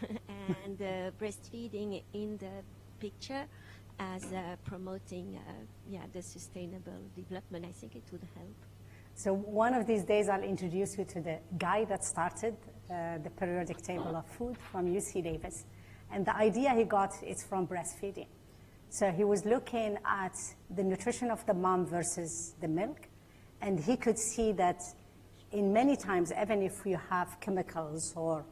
and breastfeeding in the picture as promoting the sustainable development, I think it would help. So one of these days I'll introduce you to the guy that started the periodic table of food from UC Davis. And the idea he got is from breastfeeding. So he was looking at the nutrition of the mom versus the milk, and he could see that in many times, even if you have chemicals or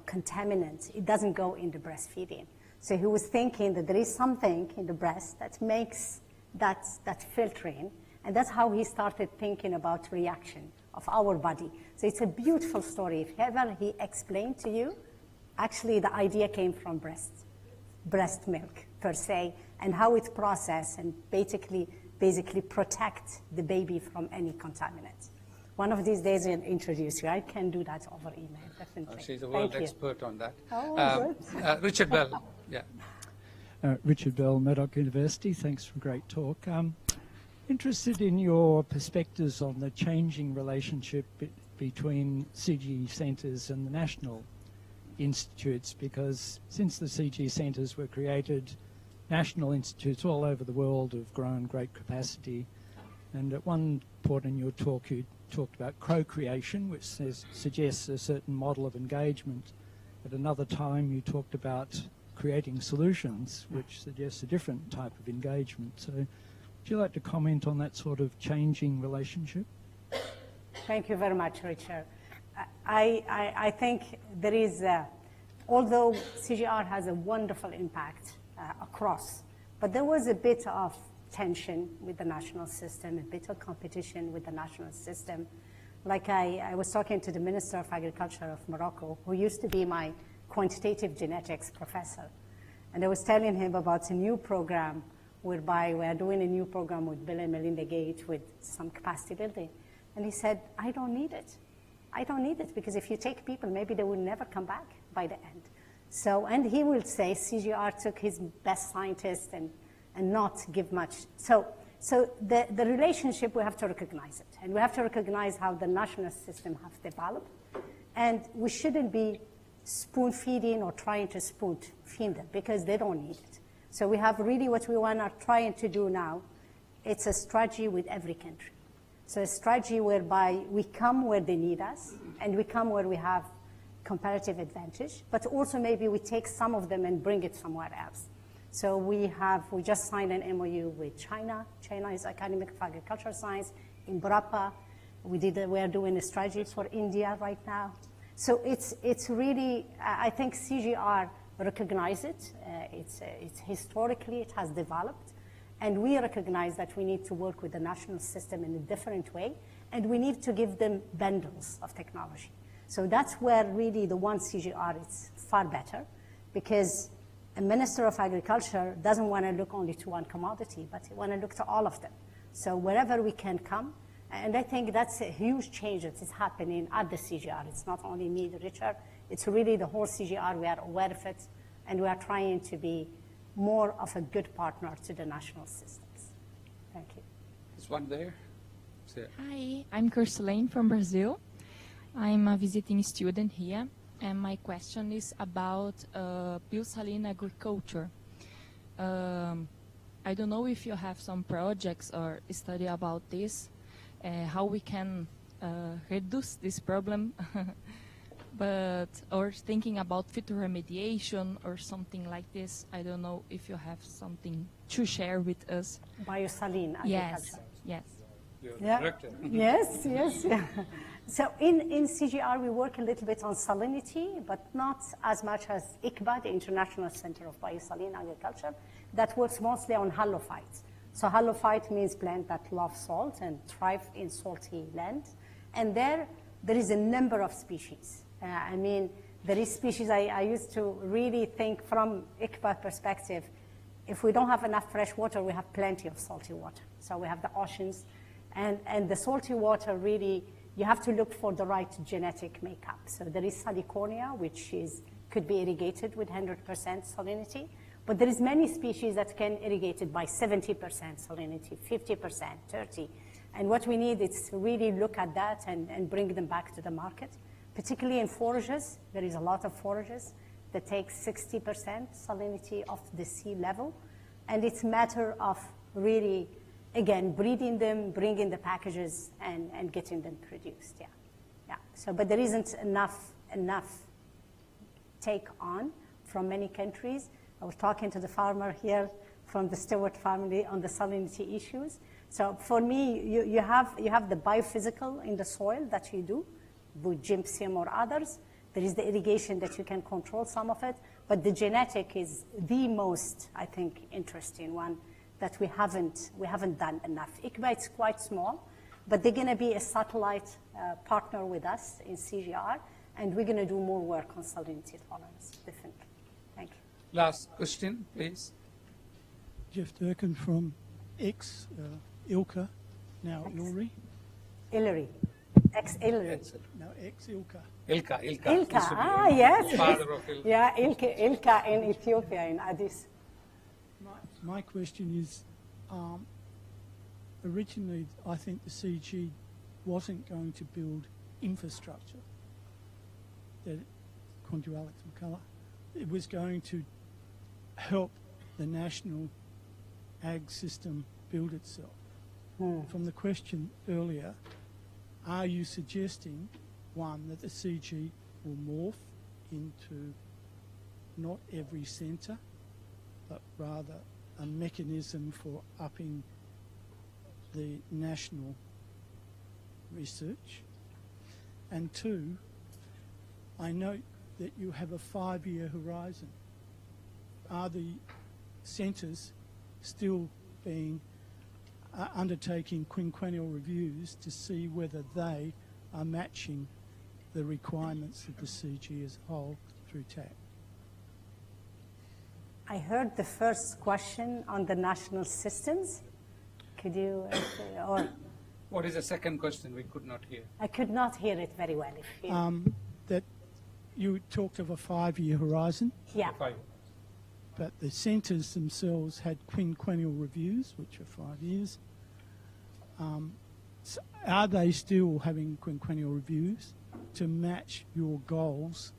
contaminants, it doesn't go into breastfeeding. So he was thinking that there is something in the breast that makes that filtering, and that's how he started thinking about reaction of our body. So it's a beautiful story. If ever he explained to you, actually the idea came from breast milk per se, and how it's processed and basically protect the baby from any contaminants. One of these days I'll introduce you. I can do that over email, definitely. She's a world expert on that. Oh, good. Richard Bell, yeah. Richard Bell, Murdoch University. Thanks for a great talk. Interested in your perspectives on the changing relationship between CG centres and the national institutes, because since the CG centres were created, national institutes all over the world have grown great capacity. And at one point in your talk, you talked about co-creation, which suggests a certain model of engagement. At another time, you talked about creating solutions, which suggests a different type of engagement. So would you like to comment on that sort of changing relationship? Thank you very much, Richard. I think there is, although CGIAR has a wonderful impact across, but there was a bit of tension with the national system, a bit of competition with the national system. Like I was talking to the Minister of Agriculture of Morocco, who used to be my quantitative genetics professor. And I was telling him about a new program whereby we are doing a new program with Bill and Melinda Gates with some capacity building. And he said, I don't need it. I don't need it because if you take people, maybe they will never come back by the end. So, and he will say CGIAR took his best scientists and not give much. So the relationship, we have to recognize it. And we have to recognize how the national system has developed. And we shouldn't be spoon feeding or trying to spoon feed them because they don't need it. So we have really what we want to trying to do now. It's a strategy with every country. So a strategy whereby we come where they need us and we come where we have comparative advantage, but also maybe we take some of them and bring it somewhere else. So we just signed an MOU with China. China is Academy of Agricultural Science in Burapa. We are doing a strategy for India right now. So it's really, I think CGIAR recognize it. It's historically, it has developed. And we recognize that we need to work with the national system in a different way, and we need to give them bundles of technology. So that's where really the one CGIAR is far better, because a Minister of Agriculture doesn't want to look only to one commodity, but he want to look to all of them. So wherever we can come, and I think that's a huge change that is happening at the CGIAR. It's not only me, Richard, it's really the whole CGIAR. We are aware of it, and we are trying to be more of a good partner to the national systems. Thank you. There's one there. Hi, I'm Cursulane from Brazil. I'm a visiting student here, and my question is about biosaline agriculture. I don't know if you have some projects or study about this, how we can reduce this problem, or thinking about future remediation or something like this. I don't know if you have something to share with us. Biosaline agriculture. Yes. Yeah. Yes, yes. Yeah. So in CGIAR, we work a little bit on salinity, but not as much as ICBA, the International Center of Biosaline Agriculture, that works mostly on halophytes. So halophyte means plant that love salt and thrive in salty land. And there is a number of species. I mean, there is species, I used to really think from ICBA perspective, if we don't have enough fresh water, we have plenty of salty water. So we have the oceans, and the salty water really, you have to look for the right genetic makeup. So there is salicornia, which could be irrigated with 100% salinity, but there is many species that can irrigate it by 70% salinity, 50%, 30%. And what we need is to really look at that and bring them back to the market. Particularly in forages, there is a lot of forages that take 60% salinity of the sea level. And it's a matter of really, again, breeding them, bringing the packages, and getting them produced, yeah. Yeah. So, but there isn't enough take on from many countries. I was talking to the farmer here from the Stewart family on the salinity issues. So for me, you have the biophysical in the soil that you do, with gypsum or others. There is the irrigation that you can control some of it, but the genetic is the most, I think, interesting one that we haven't done enough. ICBA is quite small, but they're going to be a satellite partner with us in CGIAR, and we're going to do more work on salinity tolerance, definitely. Thank you. Last question, please. Jeff Durkin from ex-ILCA, now Ilri. Ilri. Ex-Ilri. No, ex-ILCA. Ilka. Ah, yes. Father of Ilka. Yeah, Ilka in Ethiopia, in Addis. My question is, originally I think the CG wasn't going to build infrastructure, that Condualix McCullough. It was going to help the national ag system build itself. From the question earlier, are you suggesting, one, that the CG will morph into not every centre, but rather a mechanism for upping the national research? And two, I note that you have a 5-year horizon. Are the centres still being undertaking quinquennial reviews to see whether they are matching the requirements of the CG as a whole through TAC? I heard the first question on the national systems. Could you, or What is the second question? We could not hear. I could not hear it very well. If you, That you talked of a 5-year horizon, yeah. but the centres themselves had quinquennial reviews, which are 5 years. So are they still having quinquennial reviews to match your goals?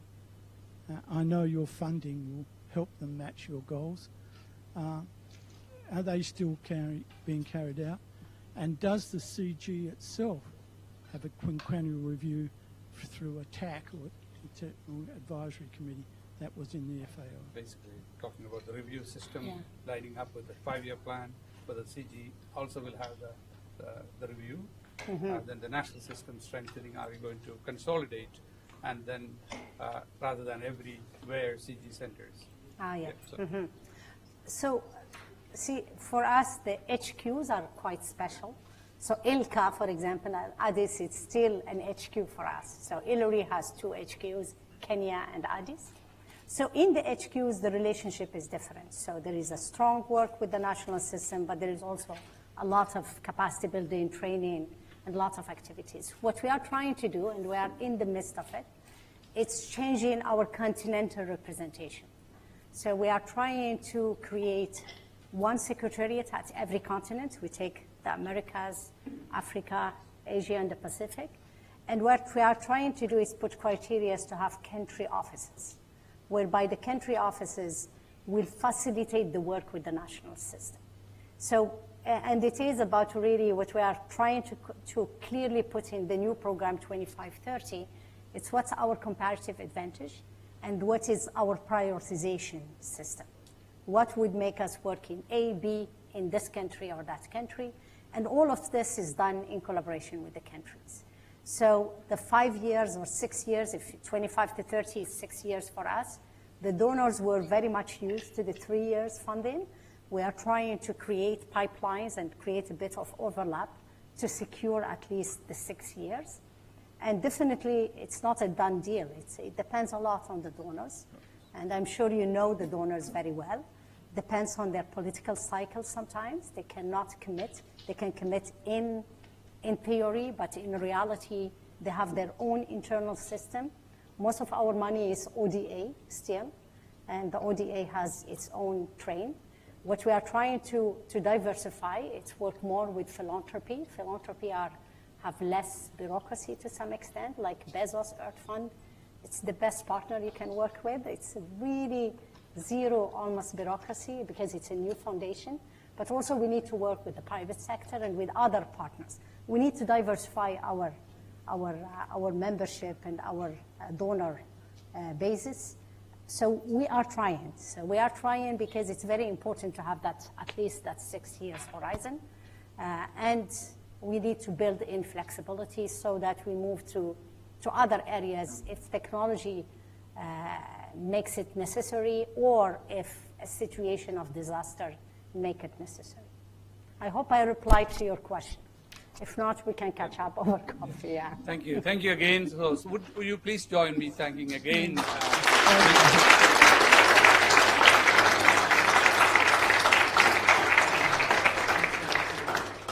I know your funding will help them match your goals. Are they still being carried out? And does the CG itself have a quinquennial review through a TAC or a Technical Advisory Committee that was in the FAO? Basically, talking about the review system, Yeah. lining up with the 5-year plan, but the CG also will have the review. Then the national system strengthening, are we going to consolidate, and then rather than everywhere CG centers. Ah, yeah. So, So, see, for us, the HQs are quite special. So ILCA, for example, Addis, it's still an HQ for us. So Iluri has 2 HQs, Kenya and Addis. So in the HQs, the relationship is different. So there is a strong work with the national system, but there is also a lot of capacity building, training, and lots of activities. What we are trying to do, and we are in the midst of it, it's changing our continental representation. So we are trying to create one secretariat at every continent. We take the Americas, Africa, Asia, and the Pacific. And what we are trying to do is put criteria to have country offices, whereby the country offices will facilitate the work with the national system. So, and it is about really what we are trying to clearly put in the new program 2530. It's what's our comparative advantage and what is our prioritization system. What would make us work in A, B, in this country or that country. And all of this is done in collaboration with the countries. So the 5 years or 6 years, if 25 to 30 is 6 years for us, the donors were very much used to the 3 years funding. We are trying to create pipelines and create a bit of overlap to secure at least the 6 years. And definitely, it's not a done deal. It depends a lot on the donors. And I'm sure you know the donors very well. Depends on their political cycle sometimes. They cannot commit. They can commit in theory, but in reality, they have their own internal system. Most of our money is ODA still, and the ODA has its own train. What we are trying to diversify, it's work more with philanthropy. Philanthropy have less bureaucracy to some extent, like Bezos Earth Fund. It's the best partner you can work with. It's really zero almost bureaucracy because it's a new foundation. But also we need to work with the private sector and with other partners. We need to diversify our membership and our donor basis. So we are trying. So we are trying because it's very important to have that, at least that 6 years horizon. And we need to build in flexibility so that we move to other areas if technology makes it necessary or if a situation of disaster make it necessary. I hope I replied to your question. If not, we can catch up over coffee. Yeah. Thank you. Thank you again. So would you please join me thanking again?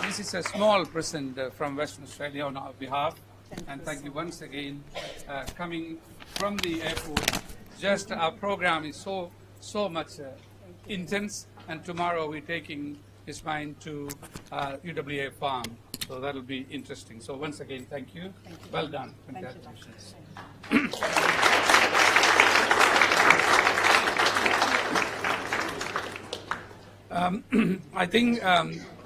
This is a small present from Western Australia on our behalf. And thank you once again. Coming from the airport, just our program is so much intense. And tomorrow we're taking Ismahane to UWA farm. So that'll be interesting. So once again, thank you. Well done. Congratulations. I think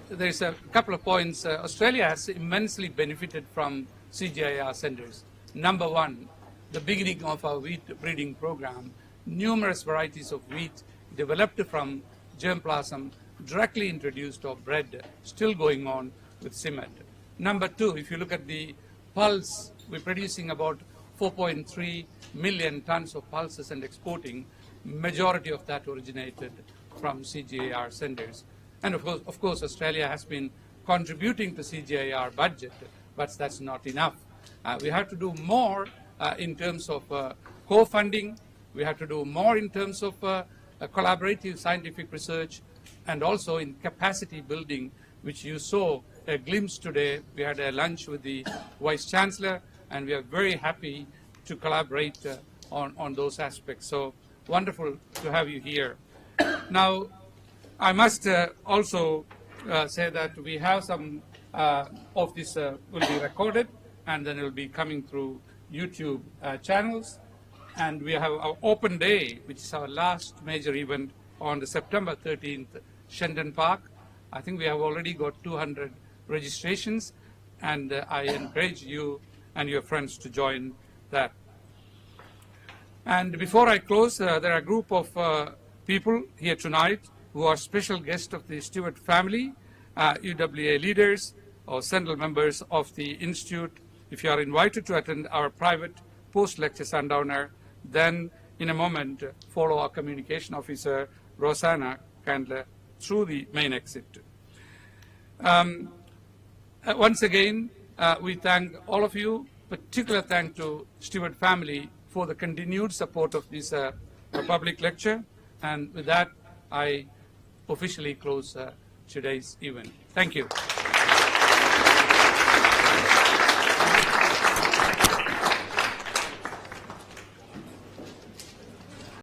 there's a couple of points. Australia has immensely benefited from CGIAR centers. Number one, the beginning of our wheat breeding program, numerous varieties of wheat developed from germplasm, directly introduced or bred, still going on with CIMED. Number two, if you look at the pulse we're producing about 4.3 million tons of pulses and exporting. Majority of that originated from CGIAR centers. And of course, Australia has been contributing to CGIAR budget, but that's not enough. We have to do more in terms of co-funding. We have to do more in terms of collaborative scientific research, and also in capacity building, which you saw a glimpse today. We had a lunch with the Vice Chancellor, and we are very happy to collaborate on those aspects. So wonderful to have you here. Now, I must also say that we have some of this will be recorded, and then it will be coming through YouTube channels. And we have our open day, which is our last major event on the September 13th, Shendon Park. I think we have already got 200 registrations, and I encourage you and your friends to join that. And before I close, there are a group of people here tonight who are special guests of the Stewart family, UWA leaders or central members of the Institute. If you are invited to attend our private post-lecture sundowner, then in a moment follow our communication officer, Rosanna Candler, through the main exit. Once again, we thank all of you. Particular thanks to Stewart family for the continued support of this public lecture. And with that, I officially close today's event. Thank you.